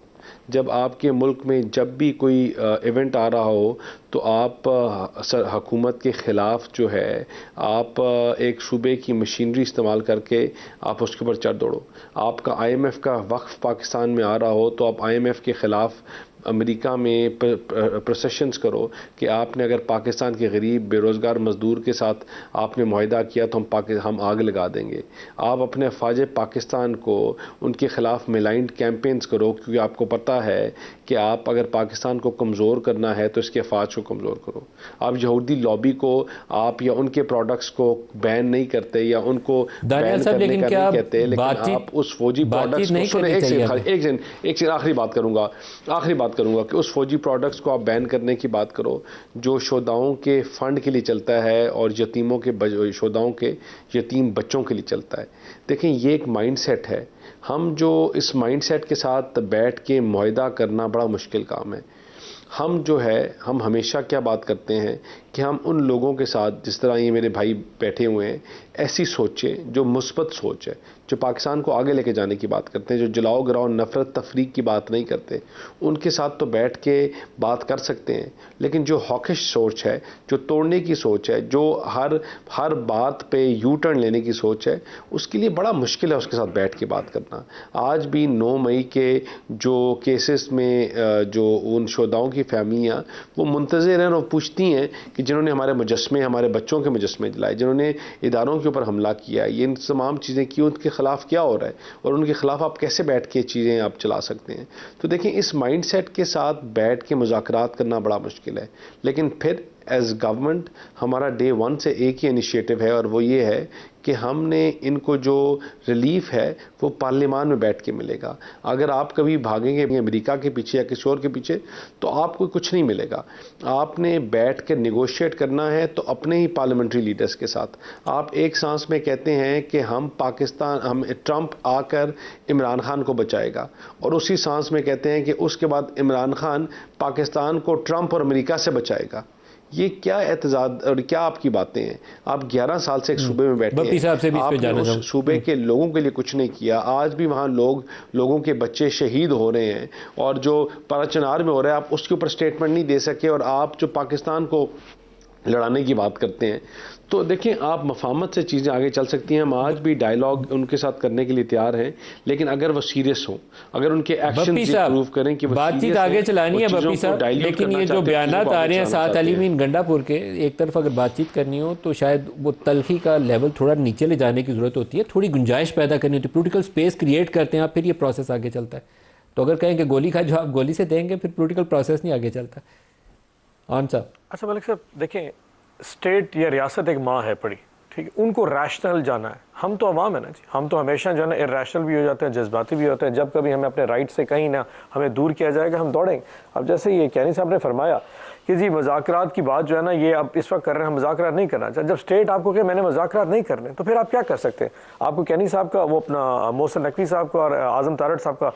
جب آپ کے ملک میں جب بھی کوئی ایونٹ آ رہا ہو تو آپ حکومت کے خلاف جو ہے آپ ایک صوبے کی مشینری استعمال کر کے آپ اس کے اوپر چڑھ دوڑو. آپ کا آئی ایم ایف کا وقف پاکستان میں آ رہا ہو تو آپ آئی ایم ایف کے خلاف امریکہ میں پروسیشنز کرو کہ آپ نے اگر پاکستان کے غریب بے روزگار مزدور کے ساتھ آپ نے معاہدہ کیا تو ہم آگ لگا دیں گے. آپ اپنے افواج پاکستان کو ان کے خلاف میلائنڈ کیمپینز کرو, کیونکہ آپ کو پتہ ہے کہ آپ اگر پاکستان کو کمزور کرنا ہے تو اس کے افواج کو کمزور کرو. آپ یہودی لابی کو آپ یا ان کے پروڈکٹس کو بین نہیں کرتے یا ان کو بین کرنے کا نہیں کہتے, لیکن آپ اس فوجی پروڈکٹس کو ایک آخری بات کروں گا کہ اس فوجی پروڈکٹس کو آپ بین کرنے کی بات کرو جو شہداؤں کے فنڈ کے لیے چلتا ہے اور شہداؤں کے یتیم بچوں کے لیے چلتا ہے. دیکھیں یہ ایک مائنڈ سیٹ ہے, ہم جو اس مائنڈ سیٹ کے ساتھ بیٹھ کے معاہدہ کرنا بڑا مشکل کام ہے. ہم ہمیشہ کیا بات کرتے ہیں کہ ہم ان لوگوں کے ساتھ, جس طرح یہ میرے بھائی بیٹھے ہوئے ہیں, ایسی سوچیں جو مثبت سوچ ہے, جو پاکستان کو آگے لے کے جانے کی بات کرتے ہیں, جو جلاؤ گراؤ نفرت تفریق کی بات نہیں کرتے, ان کے ساتھ تو بیٹھ کے بات کر سکتے ہیں. لیکن جو ہاکش سوچ ہے, جو توڑنے کی سوچ ہے, جو ہر بات پہ یو ٹرن لینے کی سوچ ہے, اس کے لیے بڑا مشکل ہے اس کے ساتھ بیٹھ کے بات کرنا. آج بھی 9 مئی کے جو کیسز میں جو ان شہداؤں کی فیملیاں وہ منتظر ہیں اور پوچھتی ہیں کہ جنہوں نے ہمارے مجسمے, ہمارے بچوں کے مجسمے جلائے, جنہوں نے اداروں کے اوپر حملہ کیا, یہ تمام چیزیں کی, ان کے خلاف کیا ہو رہا ہے اور ان کے خلاف آپ کیسے بیٹھ کے چیزیں آپ چلا سکتے ہیں. تو دیکھیں اس مائنڈ سیٹ کے ساتھ بیٹھ کے مذاکرات کرنا بڑا مشکل ہے. لیکن پھر ایز گورنمنٹ ہمارا ڈے 1 سے ایک ہی انیشیٹو ہے, اور وہ یہ ہے کہ ہم نے ان کو جو ریلیف ہے وہ پارلیمان میں بیٹھ کے ملے گا. اگر آپ کبھی بھاگیں گے امریکہ کے پیچھے یا کسی اور کے پیچھے تو آپ کو کچھ نہیں ملے گا. آپ نے بیٹھ کے نیگوشیٹ کرنا ہے تو اپنے ہی پارلیمنٹری لیڈرز کے ساتھ. آپ ایک سانس میں کہتے ہیں کہ ہم ٹرمپ آ کر عمران خان کو بچائے گا, اور اسی سانس میں کہتے ہیں کہ اس کے بعد عمران خان پاکستان کو ٹرمپ اور امریکہ سے بچائے گا. یہ کیا اعتزاز اور کیا آپ کی باتیں ہیں؟ آپ 11 سال سے ایک صوبے میں بیٹھے ہیں, آپ نے اس صوبے کے لوگوں کے لیے کچھ نہیں کیا. آج بھی وہاں لوگوں کے بچے شہید ہو رہے ہیں, اور جو پراچنار میں ہو رہا ہے آپ اس کے اوپر سٹیٹمنٹ نہیں دے سکے, اور آپ جو پاکستان کو لڑانے کی بات کرتے ہیں. تو دیکھیں آپ مفاہمت سے چیزیں آگے چل سکتی ہیں. ہم آج بھی ڈائیلاگ ان کے ساتھ کرنے کے لیے تیار ہیں, لیکن اگر وہ سیریس ہوں, اگر ان کے ایکشن پروو کریں کہ وہ بات چیت آگے چلانی ہے بپی صاحب, لیکن یہ جو بیانات آ رہے ہیں سات علی مین گنڈا پور کے, ایک طرف اگر بات چیت کرنی ہو تو شاید وہ تلخی کا لیول تھوڑا نیچے لے جانے کی ضرورت ہوتی ہے, تھوڑی گنجائش پیدا کرنی ہوتی ہے, پولیٹیکل سپیس کریٹ کرتے ہیں آپ, پھر یہ پروسیس آگے چلتا ہے. تو اگر کہیں کہ گولی کا جواب گولی سے دیں گے پھر پولیٹیکل پروسیس نہیں آگے چلتا. صاحب اچھا ملک صاحب دیکھیں, اسٹیٹ یا ریاست ایک ماں ہے پڑی, ٹھیک ہے, ان کو ریشنل جانا ہے. ہم تو عوام ہے نا جی, ہم تو ہمیشہ جو ہے نا ارریشنل بھی ہو جاتے ہیں, جذباتی بھی ہوتے ہیں. جب کبھی ہمیں اپنے رائٹ سے کہیں نہ ہمیں دور کیا جائے گا ہم دوڑیں گے. اب جیسے یہ کینی صاحب نے فرمایا کہ جی مذاکرات کی بات جو ہے نا یہ اب اس وقت کر رہے ہیں, ہم مذاکرات نہیں کرنا چاہتے. جب اسٹیٹ آپ کو کہ میں نے مذاکرات نہیں کرنے, تو پھر آپ کیا کر سکتے ہیں؟ آپ کو کینی صاحب کا وہ اپنا محسن نقوی صاحب کا اور اعظم تارڑ صاحب کا,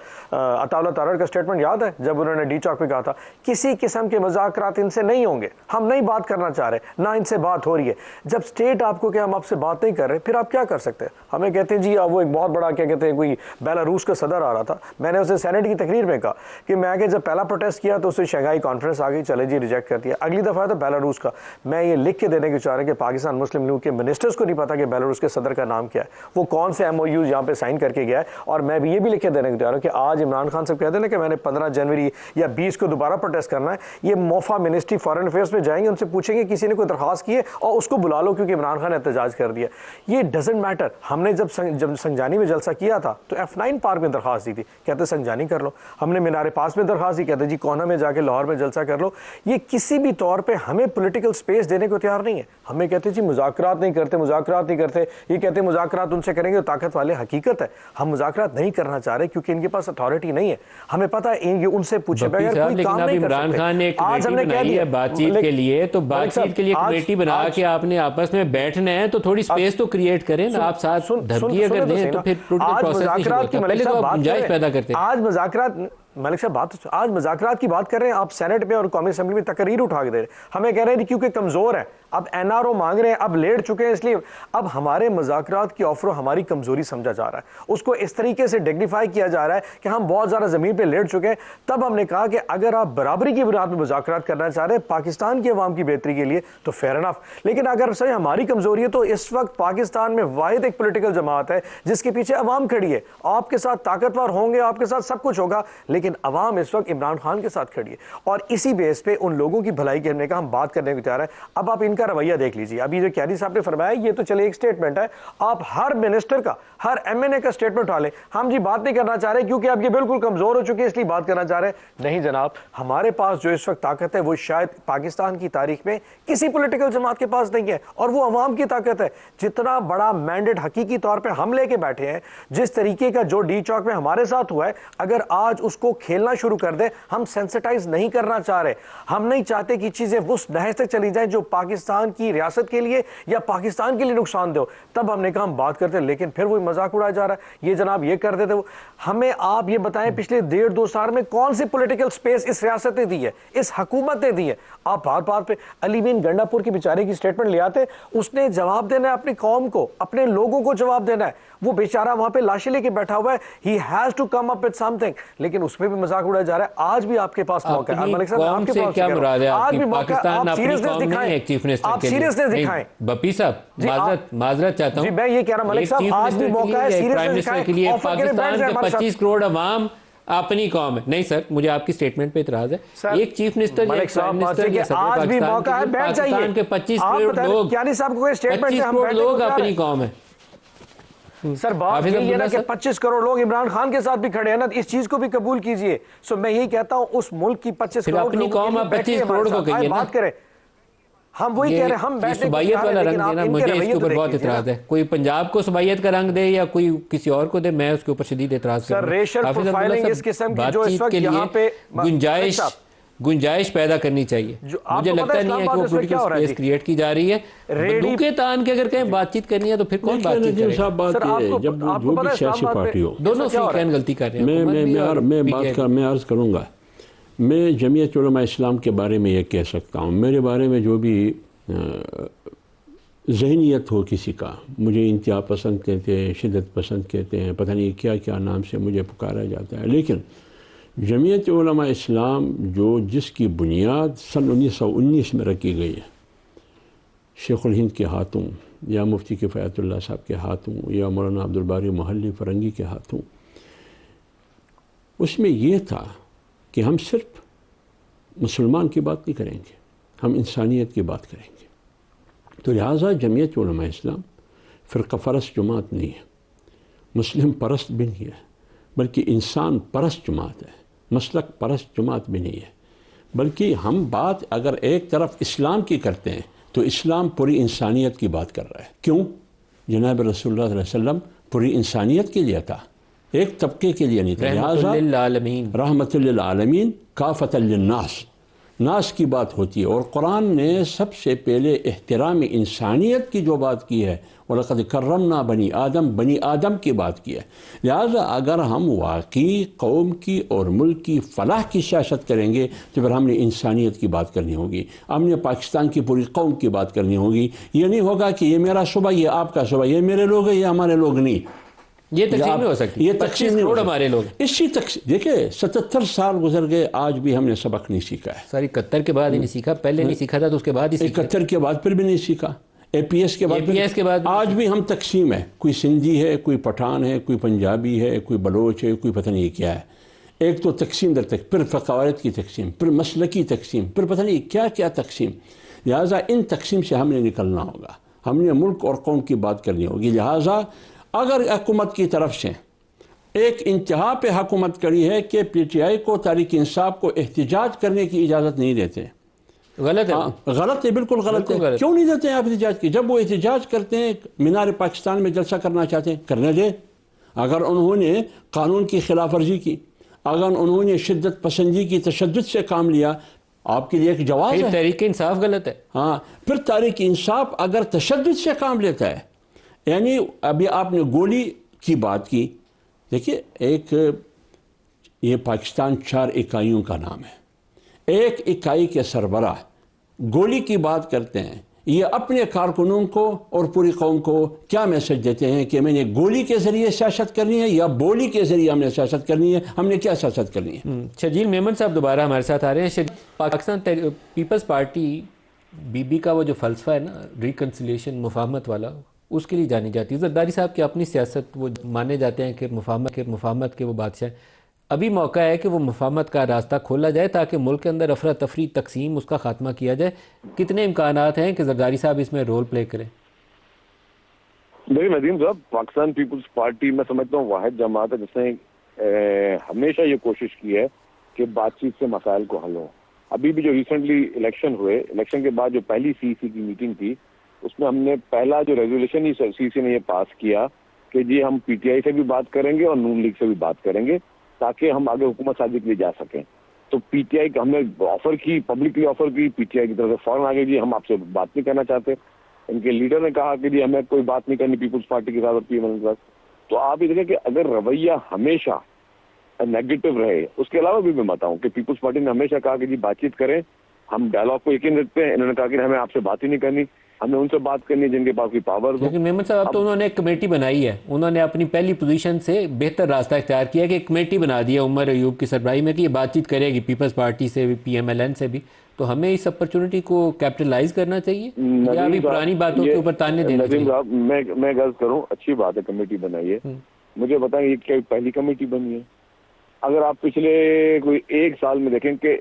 عطا اللہ تارڑ کا اسٹیٹمنٹ یاد ہے جب انہوں نے ڈی چوک پہ کہا تھا کسی قسم کے مذاکرات ان سے نہیں ہوں گے, ہم نہیں بات کرنا چاہ رہے, نہ ان سے بات ہو رہی ہے. جب اسٹیٹ آپ کو کہ ہم آپ سے بات نہیں کر رہے, پھر آپ کیا کر سکتے ہیں؟ ہمیں کہتے ہیں جی وہ ایک بہت بڑا کیا کہتے ہیں کوئی بیلاروس کا صدر آ رہا تھا, میں نے اسے سینٹ کی تقریر میں کہا کہ میں کہ جب پہلا پروٹیسٹ کیا تو اسے شنگھائی کانفرنس آ گئی, چلے جی ریجیکٹ کر دیا. اگلی دفعہ تھا بیلاروس کا, میں یہ لکھ کے دینے کی چاہ رہا ہوں کہ پاکستان مسلم لیگ کے منسٹرز کو نہیں پتا کہ بیلاروس کے صدر کا نام کیا ہے, وہ کون سے MOUs یہاں پہ سائن کر کے گیا ہے. اور میں بھی یہ بھی لکھ کے دینے کی چاہ رہا ہوں کہ آج عمران خان صاحب کہہ دینا کہ میں نے 15 جنوری یا 20 کو دوبارہ پروٹیسٹ کرنا ہے, یہ موفا منسٹری فارن افیئرس میں جائیں گے, ان سے پوچھیں گے کسی نے کوئی درخواست کی ہے اور اس کو بلا لو کیونکہ عمران خان نے احتجاج کر دیا. یہ ڈزنٹ میٹر. ہم نے جب سنجانی میں جلسہ کیا تھا تو F9 پارک میں درخواست دی تھی, کہتے سنجانی کر لو. ہم نے مینار پاس میں درخواست دی, کہتے جی کونا میں جا کے لاہور میں جلسہ کر لو. یہ کسی بھی طور پہ ہمیں پولیٹیکل سپیس دینے کو تیار نہیں ہے. ہمیں کہتے جی مذاکرات نہیں کرتے, مذاکرات نہیں کرتے, یہ کہتے مذاکرات ان سے کریں گے تو طاقت والے. حقیقت ہے ہم مذاکرات نہیں کرنا چاہ رہے کیونکہ ان کے پاس اتھارٹی نہیں ہے. ہمیں پتہ ہے ان سے پوچھے بغیر کوئی کام نہیں کر سکتے. عمران خان نے ایک کمیٹی بنائی ہے بات چیت کے لیے, تو بات چیت کے لیے کمیٹی بنا کے آپ نے آپس میں بیٹھنا ہے تو تھوڑی سپیس تو کریٹ کریں نا. آپ ساتھ دھمکی اگر دیں تو پھر پولیٹیکل پروسیس نہیں شروع ہوتا, پہلے تو آپ گنجائش پیدا کرتے ہیں. آج مذاکرات ملک صاحب آج مذاکرات کی بات کر رہے ہیں آپ, سینٹ میں اور قومی اسمبلی میں تقریر اٹھا کے دے رہے ہیں. ہمیں کہہ رہے ہیں کیونکہ کمزور ہے, اب NRO مانگ رہے ہیں, اب لیٹ چکے ہیں, اس لیے اب ہمارے مذاکرات کی آفر ہماری کمزوری سمجھا جا رہا ہے, اس کو اس طریقے سے ڈگنیفائی کیا جا رہا ہے کہ ہم بہت زیادہ زمین پہ لیٹ چکے ہیں. تب ہم نے کہا کہ اگر آپ برابری کی بنیاد پہ مذاکرات کرنا چاہ رہے ہیں پاکستان کی عوام کی بہتری کے لیے تو فیئر انف, لیکن اگر صحیح ہماری کمزوری ہے تو اس وقت پاکستان میں واحد ایک پولیٹیکل جماعت ہے جس کے پیچھے عوام کھڑی ہے. آپ کے ساتھ طاقتور ہوں گے, آپ کے ساتھ سب کچھ ہوگا, لیکن عوام اس وقت عمران خان کے ساتھ کھڑی ہے. اور اسی بیس پہ ان لوگوں کی بھلائی کے ہم نے کہا ہم بات کرنے کو تیار ہے. اب آپ ان کا رویہ دیکھ لیجیے. ابھی جو کیانی صاحب نے فرمایا یہ تو چلے ایک سٹیٹمنٹ ہے, آپ ہر منسٹر کا, ہر MNA کا سٹیٹمنٹ اٹھا لیں, ہم جی بات نہیں کرنا چاہ رہے کیونکہ اب یہ بالکل کمزور ہو چکے ہیں اس لیے بات کرنا چاہ رہے ہیں. نہیں جناب, ہمارے پاس جو اس وقت طاقت ہے وہ شاید پاکستان کی تاریخ میں کسی پولیٹیکل جماعت کے پاس نہیں ہے, اور وہ عوام کی طاقت ہے. جتنا بڑا مینڈیٹ حقیقی طور پہ ہم لے کے بیٹھے ہیں, جس طریقے کا جو ڈی چوک میں ہمارے ساتھ ہوا ہے, اگر آج اس کو کھیلنا شروع کر دیں, ہم سینسٹائز نہیں کرنا چاہ رہے. ہم نہیں چاہتے کہ چیزیں اس نہج تک چلی جائیں جو پاکستان کی ریاست کے لیے یا پاکستان کے لیے نقصان دہ ہو. تب ہم نے کہا ہم بات کرتے ہیں, لیکن پھر وہ مذاق اڑایا جا رہا ہے, یہ جناب یہ کر دیتے. ہمیں آپ یہ بتائیں پچھلے 1.5-2 سال میں کون سی پولیٹیکل سپیس اس ریاست نے دی ہے, اس حکومت نے دی ہے؟ آپ بار بار پہ علی مین گنڈا پور کی بیچارے کی سٹیٹمنٹ لے آتے, اس نے جواب دینا ہے اپنی قوم کو, اپنے لوگوں کو جواب دینا ہے. وہ بیچارہ وہاں پہ لاشیں لے کے بیٹھا ہوا ہے, he has to come up with something, لیکن اس پہ بھی مذاق اڑایا جا رہا ہے. آج بھی آپ کے پاس موقع ہے ملک صاحب, آپ کے پاس کیا مراد ہے آج بھی موقع, آپ سیریسنس دکھائیں, آپ سیریسنس دکھائیں. بپی صاحب معذرت چاہتا ہوں, جی میں یہ کہہ رہا ہوں ملک صاحب آج بھی موقع ہے سیریسنس دکھائیں. پاکستان کے 25 کروڑ عوام اپنی قوم ہے. نہیں سر, مجھے آپ کی سٹیٹمنٹ پہ اعتراض ہے. ایک چیف منسٹر یا ایک پرائم منسٹر یا صدر پاکستان کے 25 کروڑ لوگ, 25 کروڑ لوگ اپنی قوم ہے. سر بات یہی ہے نا کہ 25 کروڑ لوگ عمران خان کے ساتھ بھی کھڑے ہیں نا, اس چیز کو بھی قبول کیجئے. سو میں یہی کہتا ہوں اس ملک کی 25 کروڑ اپنی قوم آپ 25 کروڑ کو کہیے نا, بات کریں. ہم وہی کہہ رہے ہیں, ہم بیٹھنے صبائیت والا رنگ دینا, مجھے اس کے اوپر بہت اعتراض ہے. کوئی پنجاب کو صبائیت کا رنگ دے یا کوئی کسی اور کو دے, میں اس کے اوپر شدید اعتراض کروں. سر ریشل پروفائلنگ اس قسم کی جو اس وقت یہاں پہ گنجائش پیدا کرنی چاہیے. مجھے لگتا نہیں ہے کہ وہ پولیٹیکل سپیس کریٹ کی جا رہی ہے. بندوقیں تان کے اگر کہیں بات چیت کرنی ہے تو پھر کون بات چیت کرے؟ جب جو بھی سیاسی پارٹی ہو, دونوں فریقین غلطی کر رہے ہیں. میں عرض کروں گا, میں جمعیت علماء اسلام کے بارے میں یہ کہہ سکتا ہوں, میرے بارے میں جو بھی ذہنیت ہو کسی کا, مجھے انتہا پسند کہتے ہیں, شدت پسند کہتے ہیں, پتہ نہیں کیا کیا نام سے مجھے پکارا جاتا ہے, لیکن جمعیت علماء اسلام جو جس کی بنیاد سن 1919 میں رکھی گئی ہے, شیخ الہند کے ہاتھوں یا مفتی کفایت اللہ صاحب کے ہاتھوں یا مولانا عبدالباری محلی فرنگی کے ہاتھوں، اس میں یہ تھا کہ ہم صرف مسلمان کی بات نہیں کریں گے، ہم انسانیت کی بات کریں گے۔ تو لہٰذا جمعیت علماء اسلام فرقہ پرست جماعت نہیں ہے، مسلم پرست بھی نہیں ہے، بلکہ انسان پرست جماعت ہے، مسلک پرست جماعت بھی نہیں ہے، بلکہ ہم بات اگر ایک طرف اسلام کی کرتے ہیں تو اسلام پوری انسانیت کی بات کر رہا ہے۔ کیوں؟ جناب رسول اللہ صلی اللہ علیہ وسلم پوری انسانیت کے لیے تھا، ایک طبقے کے لیے نہیں تھا۔ رحمت للعالمین، رحمت للعالمین کافۃ للناس، ناس کی بات ہوتی ہے، اور قرآن نے سب سے پہلے احترام انسانیت کی جو بات کی ہے، وَلَقَدْ كَرَّمْنَا بنی آدم، بنی آدم کی بات کی ہے۔ لہٰذا اگر ہم واقعی قوم کی اور ملک کی فلاح کی سیاست کریں گے تو پھر ہم نے انسانیت کی بات کرنی ہوگی، ہم نے پاکستان کی پوری قوم کی بات کرنی ہوگی۔ یہ نہیں ہوگا کہ یہ میرا صوبہ، یہ آپ کا صوبہ، یہ میرے لوگ ہیں، یہ ہمارے لوگ نہیں۔ یہ تقسیم نہیں ہو سکتی، یہ تقسیم نہیں ہو سکتی۔ ہمارے لوگ اسی تقسیم، دیکھیں 77 سال گزر گئے، آج بھی ہم نے سبق نہیں سیکھا ہے۔ ساری 71 کے بعد ہی نہیں سیکھا، پہلے نہیں سیکھا تھا تو اس کے بعد ہی سیکھا۔ 71 کے بعد پھر بھی نہیں سیکھا، اے پی ایس کے بعد آج بھی ہم تقسیم ہے، کوئی سندھی ہے، کوئی پٹھان ہے، کوئی پنجابی ہے، کوئی بلوچ ہے، کوئی پتہ نہیں کیا ہے۔ ایک تو تقسیم در تک، پھر فقوایت کی تقسیم، پھر مسلکی تقسیم، پھر پتہ نہیں کیا کیا تقسیم۔ لہٰذا ان تقسیم سے ہم نے نکلنا ہوگا، ہم نے ملک اور قوم کی بات کرنی ہوگی۔ لہٰذا اگر حکومت کی طرف سے ایک انتہا پہ حکومت کری ہے کہ پی ٹی آئی کو، تحریک انصاف کو احتجاج کرنے کی اجازت نہیں دیتے، غلط ہے، غلط ہے، بالکل غلط ہے۔ کیوں نہیں دیتے ہیں آپ احتجاج کی؟ جب وہ احتجاج کرتے ہیں، مینار پاکستان میں جلسہ کرنا چاہتے ہیں، کرنے دیں۔ اگر انہوں نے قانون کی خلاف ورزی کی، اگر انہوں نے شدت پسندی کی، تشدد سے کام لیا، آپ کے لیے ایک جواز ہے۔ تحریک انصاف غلط ہے۔ ہاں، پھر تحریک انصاف اگر تشدد سے کام لیتا ہے، یعنی ابھی آپ نے گولی کی بات کی، دیکھیے ایک یہ پاکستان 4 اکائیوں کا نام ہے، ایک اکائی کے سربراہ گولی کی بات کرتے ہیں، یہ اپنے کارکنوں کو اور پوری قوم کو کیا میسج دیتے ہیں کہ میں نے گولی کے ذریعے سیاست کرنی ہے یا بولی کے ذریعے ہم نے سیاست کرنی ہے؟ ہم نے کیا سیاست کرنی ہے؟ شرجیل میمن صاحب دوبارہ ہمارے ساتھ آ رہے ہیں۔ پاکستان پیپلز پارٹی بی بی کا وہ جو فلسفہ ہے نا، ریکنسیلیشن، مفاہمت والا، اس کے لیے جانی جاتی ہے۔ زرداری صاحب کی اپنی سیاست، وہ مانے جاتے ہیں کہ مفاہمت کے وہ بادشاہ ہیں۔ ابھی موقع ہے کہ وہ مفاہمت کا راستہ کھولا جائے تاکہ ملک کے اندر افراتفری، تقسیم، اس کا خاتمہ کیا جائے۔ کتنے امکانات ہیں کہ زرداری صاحب اس میں رول پلے کریں؟ دیکھیے ندیم صاحب، پاکستان پیپلز پارٹی میں سمجھتا ہوں واحد جماعت ہے جس نے ہمیشہ یہ کوشش کی ہے کہ بات چیت سے مسائل کو حل ہو۔ ابھی بھی جو ریسنٹلی الیکشن ہوئے، الیکشن کے بعد جو پہلی سی سی کی میٹنگ تھی، اس میں ہم نے پہلا جو ریزولوشن ہی سی سی نے یہ پاس کیا کہ جی ہم پی ٹی آئی سے بھی بات کریں گے اور نون لیگ سے بھی بات کریں گے تاکہ ہم آگے حکومت سازی کے لیے جا سکیں۔ تو پی ٹی آئی ہم نے آفر کی، پبلکلی آفر کی، پی ٹی آئی کی طرف سے فوراً آگے جی ہم آپ سے بات نہیں کرنا چاہتے۔ ان کے لیڈر نے کہا کہ جی ہمیں کوئی بات نہیں کرنی پیپلز پارٹی کے ساتھ اور پی ایم ایل کے ساتھ۔ تو آپ یہ دیکھیں کہ اگر رویہ ہمیشہ نیگیٹو رہے، اس کے علاوہ بھی میں بتاؤں کہ پیپلز پارٹی نے ہمیشہ کہا کہ جی بات چیت کریں، ہم ڈائلاگ کو یقین رکھتے ہیں۔ انہوں نے کہا کہ ہمیں آپ سے بات ہی نہیں کرنی، ہم نے ان سے بات کرنی جن کے پاس کی پاور ہو۔ لیکن محمد صاحب اب تو انہوں نے ایک کمیٹی بنائی ہے، انہوں نے اپنی پہلی پوزیشن سے بہتر راستہ اختیار کیا کہ ایک کمیٹی بنا دی ہے عمر ایوب کی سربراہی میں کہ یہ بات چیت کرے گی پیپلز پارٹی سے بھی، پی ایم ایل این سے بھی۔ تو ہمیں اس اپرچونٹی کو کیپٹلائز کرنا چاہیے یا ابھی پرانی باتوں کے اوپر تانے دینا چاہیے؟ ندیم صاحب، میں غرض کروں، اچھی بات ہے کمیٹی بنائی ہے، مجھے بتائیں یہ کیا پہلی کمیٹی بنی ہے؟ اگر آپ پچھلے کوئی 1 سال میں دیکھیں کہ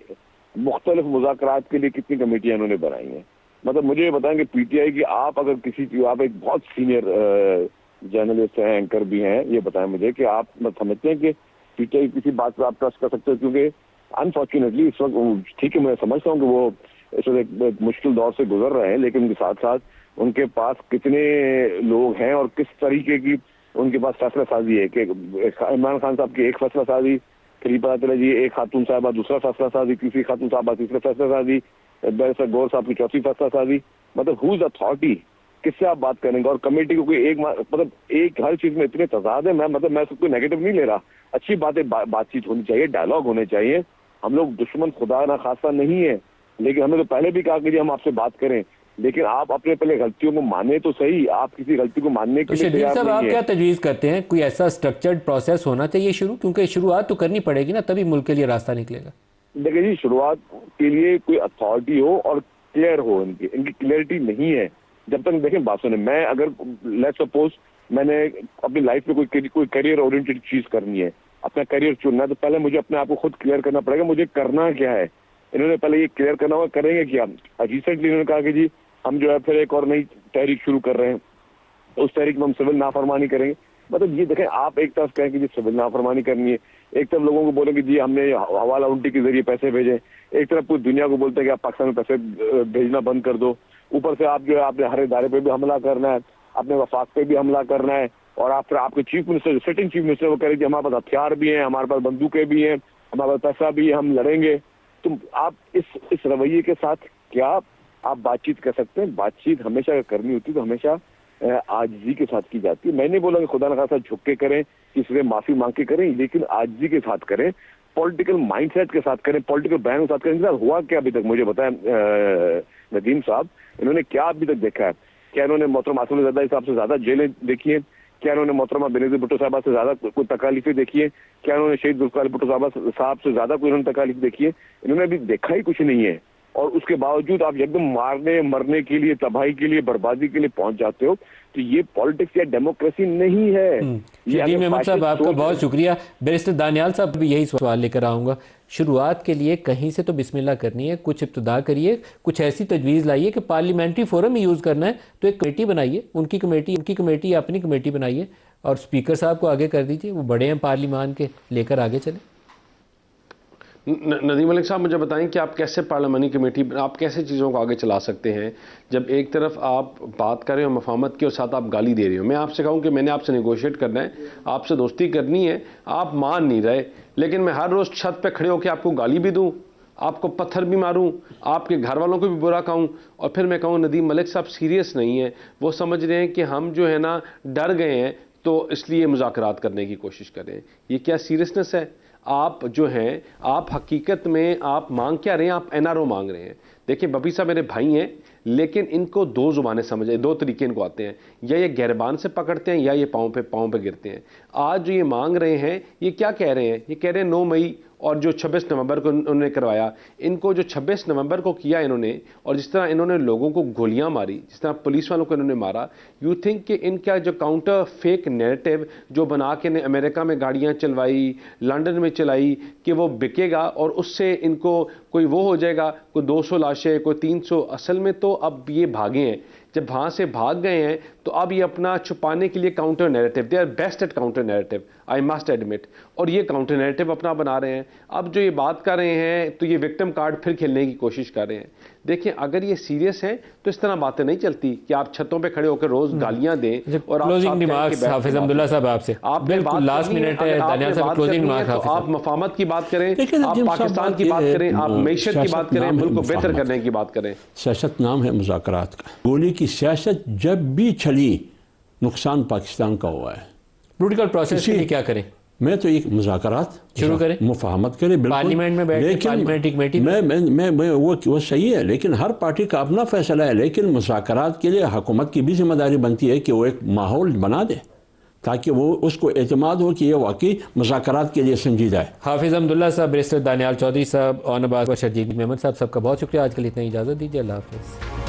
مختلف مذاکرات کے لیے کتنی کمیٹیاں انہوں نے بنائی ہیں، مطلب مجھے یہ بتائیں کہ پی ٹی آئی کی آپ اگر آپ ایک بہت سینئر جرنلسٹ ہیں، اینکر بھی ہیں، یہ بتائیں مجھے کہ آپ سمجھتے ہیں کہ پی ٹی آئی کسی بات پہ آپ ٹرسٹ کر سکتے ہو؟ کیونکہ انفارچونیٹلی اس وقت، ٹھیک ہے میں سمجھتا ہوں کہ وہ اس وقت ایک مشکل دور سے گزر رہے ہیں، لیکن ان کے ساتھ ساتھ ان کے پاس کتنے لوگ ہیں اور کس طریقے کی ان کے پاس فیصلہ سازی ہے کہ عمران خان صاحب کی ایک فیصلہ سازی، پھر پتا چلا جی ایک خاتون صاحبہ دوسرا فیصلہ سازی، تیسری خاتون صاحبہ تیسرا فیصلہ سازی، بیرسٹر گور صاحب کی چوتھی فیصلہ سازی، مطلب ہوز اتھارٹی، کس سے آپ بات کریں گے؟ اور کمیٹی کو کوئی ایک مطلب ایک ہر چیز میں اتنے تضاد ہے، میں سب کو نیگیٹو نہیں لے رہا، اچھی باتیں بات چیت ہونی چاہیے، ڈائلاگ ہونے چاہیے، ہم لوگ دشمن خدا نہ خاصہ نہیں ہے، لیکن ہمیں تو پہلے بھی کہا کہ جی ہم آپ سے بات کریں، لیکن آپ اپنے پہلے غلطیوں کو مانیں تو صحیح، آپ کسی غلطی کو ماننے کے لیے تیار نہیں ہیں۔ آپ کیا تجویز کرتے ہیں؟ کوئی ایسا سٹرکچرڈ پروسیس ہونا چاہیے شروع، کیونکہ شروعات تو کرنی پڑے گی نا، تبھی ملک کے لیے راستہ نکلے گا۔ دیکھیں جی، شروعات کے لیے کوئی اتھارٹی ہو اور کلیئر ہو، ان کی کلیئرٹی نہیں ہے، جب تک دیکھیں بات سنیں, میں اگر لیٹس سپوز میں نے اپنی لائف میں کوئی کیریئر اورینٹیڈ چیز کرنی ہے, اپنا کیریئر چننا ہے, تو پہلے مجھے اپنے آپ کو خود کلیئر کرنا پڑے گا مجھے کرنا کیا ہے. انہوں نے پہلے یہ کلیئر کرنا ہوگا, کریں گے کیا. ریسنٹلی انہوں نے کہا کہ جی ہم جو ہے پھر ایک اور نئی تحریک شروع کر رہے ہیں, اس تحریک میں ہم سول نافرمانی کریں گے. مطلب یہ دیکھیں, آپ ایک طرف کہیں کہ جی سول نافرمانی کرنی ہے, ایک طرف لوگوں کو بولیں کہ جی ہم نے حوالہ انٹی کے ذریعے پیسے بھیجیں, ایک طرف پوری دنیا کو بولتے ہیں کہ آپ پاکستان میں پیسے بھیجنا بند کر دو, اوپر سے آپ جو ہے آپ نے ہر ادارے پہ بھی حملہ کرنا ہے, اپنے وفاق پہ بھی حملہ کرنا ہے, اور آپ پھر آپ کے chief minister sitting chief minister وہ کہہ رہے کہ ہمارے پاس ہتھیار بھی ہیں, ہمارے پاس بندوقیں بھی ہیں, ہمارے پاس پیسہ بھی ہے, ہم لڑیں گے. تو آپ اس رویے کے ساتھ کیا آپ بات چیت کر سکتے ہیں؟ بات چیت ہمیشہ کرنی ہوتی تو ہمیشہ عاجزی کے ساتھ کی جاتی ہے. میں نہیں بولا کہ خدا نخواستہ جھک کے کریں, کسی سے معافی مانگ کے کریں, لیکن عاجزی کے ساتھ کریں, پولیٹیکل مائنڈ سیٹ کے ساتھ کریں, پولیٹیکل بیان کے ساتھ کریں. ہوا کیا ابھی تک مجھے بتائیں ندیم صاحب, انہوں نے کیا ابھی تک دیکھا ہے؟ کیا انہوں نے محترم آصف زرداری صاحب سے زیادہ جیلیں دیکھی ہیں؟ کیا انہوں نے محترمہ بینظیر بھٹو صاحبہ سے زیادہ کوئی تکالیفیں دیکھی ہیں؟ کیا انہوں نے شہید ذوالفقار بھٹو صاحب سے زیادہ کوئی انہوں نے تکالیف دیکھی ہے؟ انہوں نے ابھی دیکھا ہی کچھ نہیں ہے, اور اس کے باوجود آپ ایک دم مارنے مرنے کے لیے, تباہی کے لیے, بربادی کے لیے پہنچ جاتے ہو. تو یہ پالیٹکس یا ڈیموکریسی نہیں ہے. شکیم احمد صاحب آپ کا بہت شکریہ. بیرسٹر دانیال صاحب بھی یہی سوال لے کر آؤں گا. شروعات کے لیے کہیں سے تو بسم اللہ کرنی ہے, کچھ ابتدا کریے, کچھ ایسی تجویز لائیے کہ پارلیمنٹری فورم ہی یوز کرنا ہے تو ایک کمیٹی بنائیے, ان کی کمیٹی یا اپنی کمیٹی بنائیے, اور اسپیکر صاحب کو آگے کر دیجیے, وہ بڑے ہیں پارلیمان کے, لے کر آگے چلیں. ندیم ملک صاحب مجھے بتائیں کہ آپ کیسے پارلیمانی کمیٹی, آپ کیسے چیزوں کو آگے چلا سکتے ہیں جب ایک طرف آپ بات کر رہے ہو مفاہمت کی اور ساتھ آپ گالی دے رہے ہو. میں آپ سے کہوں کہ میں نے آپ سے نیگوشیٹ کرنا ہے, آپ سے دوستی کرنی ہے, آپ مان نہیں رہے, لیکن میں ہر روز چھت پہ کھڑے ہو کے آپ کو گالی بھی دوں, آپ کو پتھر بھی ماروں, آپ کے گھر والوں کو بھی برا کہوں, اور پھر میں کہوں ندیم ملک صاحب سیریس نہیں ہیں, وہ سمجھ رہے ہیں کہ ہم جو ہے نا ڈر گئے ہیں تو اس لیے مذاکرات کرنے کی کوشش کریں. یہ کیا سیریسنس ہے؟ آپ جو ہیں, آپ حقیقت میں آپ مانگ کیا رہے ہیں؟ آپ این آر او مانگ رہے ہیں. دیکھیں بپی صاحب میرے بھائی ہیں, لیکن ان کو دو زبانیں سمجھیں, دو طریقے ان کو آتے ہیں, یا یہ گہربان سے پکڑتے ہیں یا یہ پاؤں پہ گرتے ہیں. آج جو یہ مانگ رہے ہیں یہ کیا کہہ رہے ہیں؟ یہ کہہ رہے ہیں 9 مئی اور جو 26 نومبر کو انہوں نے کروایا, ان کو جو 26 نومبر کو کیا انہوں نے, اور جس طرح انہوں نے لوگوں کو گولیاں ماری, جس طرح پولیس والوں کو انہوں نے مارا, یو تھنک کہ ان کا جو کاؤنٹر فیک نیریٹو جو بنا کے انہیں امریکہ میں گاڑیاں چلوائی, لنڈن میں چلائی, کہ وہ بکے گا اور اس سے ان کو کوئی وہ ہو جائے گا, کوئی 200 لاشیں, کوئی 300, اصل میں تو اب یہ بھاگے ہیں. جب وہاں سے بھاگ گئے ہیں تو اب یہ اپنا چھپانے کے لیے counter narrative, they are best at counter narrative, I must admit, اور یہ کاؤنٹر نیریٹو اپنا بنا رہے ہیں. اب جو یہ بات کر رہے ہیں تو یہ وکٹم کارڈ پھر کھیلنے کی کوشش کر رہے ہیں. دیکھیں اگر یہ سیریس ہیں تو اس طرح باتیں نہیں چلتی کہ آپ چھتوں پہ کھڑے ہو کر روز گالیاں دیں. اور حافظ عبداللہ صاحب آپ سے بالکل لاسٹ منٹ ہے, دانیال صاحب کلوزنگ ریمارک. آپ مفاہمت کی بات کریں, آپ پاکستان کی بات کریں, آپ معیشت کی بات کریں, ملک کو بہتر کرنے کی بات کریں. سیاست نام ہے مذاکرات کا. گولی کی سیاست جب بھی چلی نقصان پاکستان کا ہوا ہے. پولیٹیکل پروسیس کے لیے کیا کریں؟ میں تو ایک مذاکرات شروع کریں, مفاہمت کریں, بالکل پارلیمنٹ میں بیٹھیں, پارلیمنٹری کمیٹی میں وہ صحیح ہے, لیکن ہر پارٹی کا اپنا فیصلہ ہے. لیکن مذاکرات کے لیے حکومت کی بھی ذمہ داری بنتی ہے کہ وہ ایک ماحول بنا دے تاکہ وہ اس کو اعتماد ہو کہ یہ واقعی مذاکرات کے لیے سنجیدہ ہے. حافظ عبداللہ صاحب, بیرسٹر دانیال چودھری صاحب, اون عباس و شرجیل احمد صاحب, سب کا بہت شکریہ. آج کے لیے اتنا اجازت دیجیے. اللہ حافظ.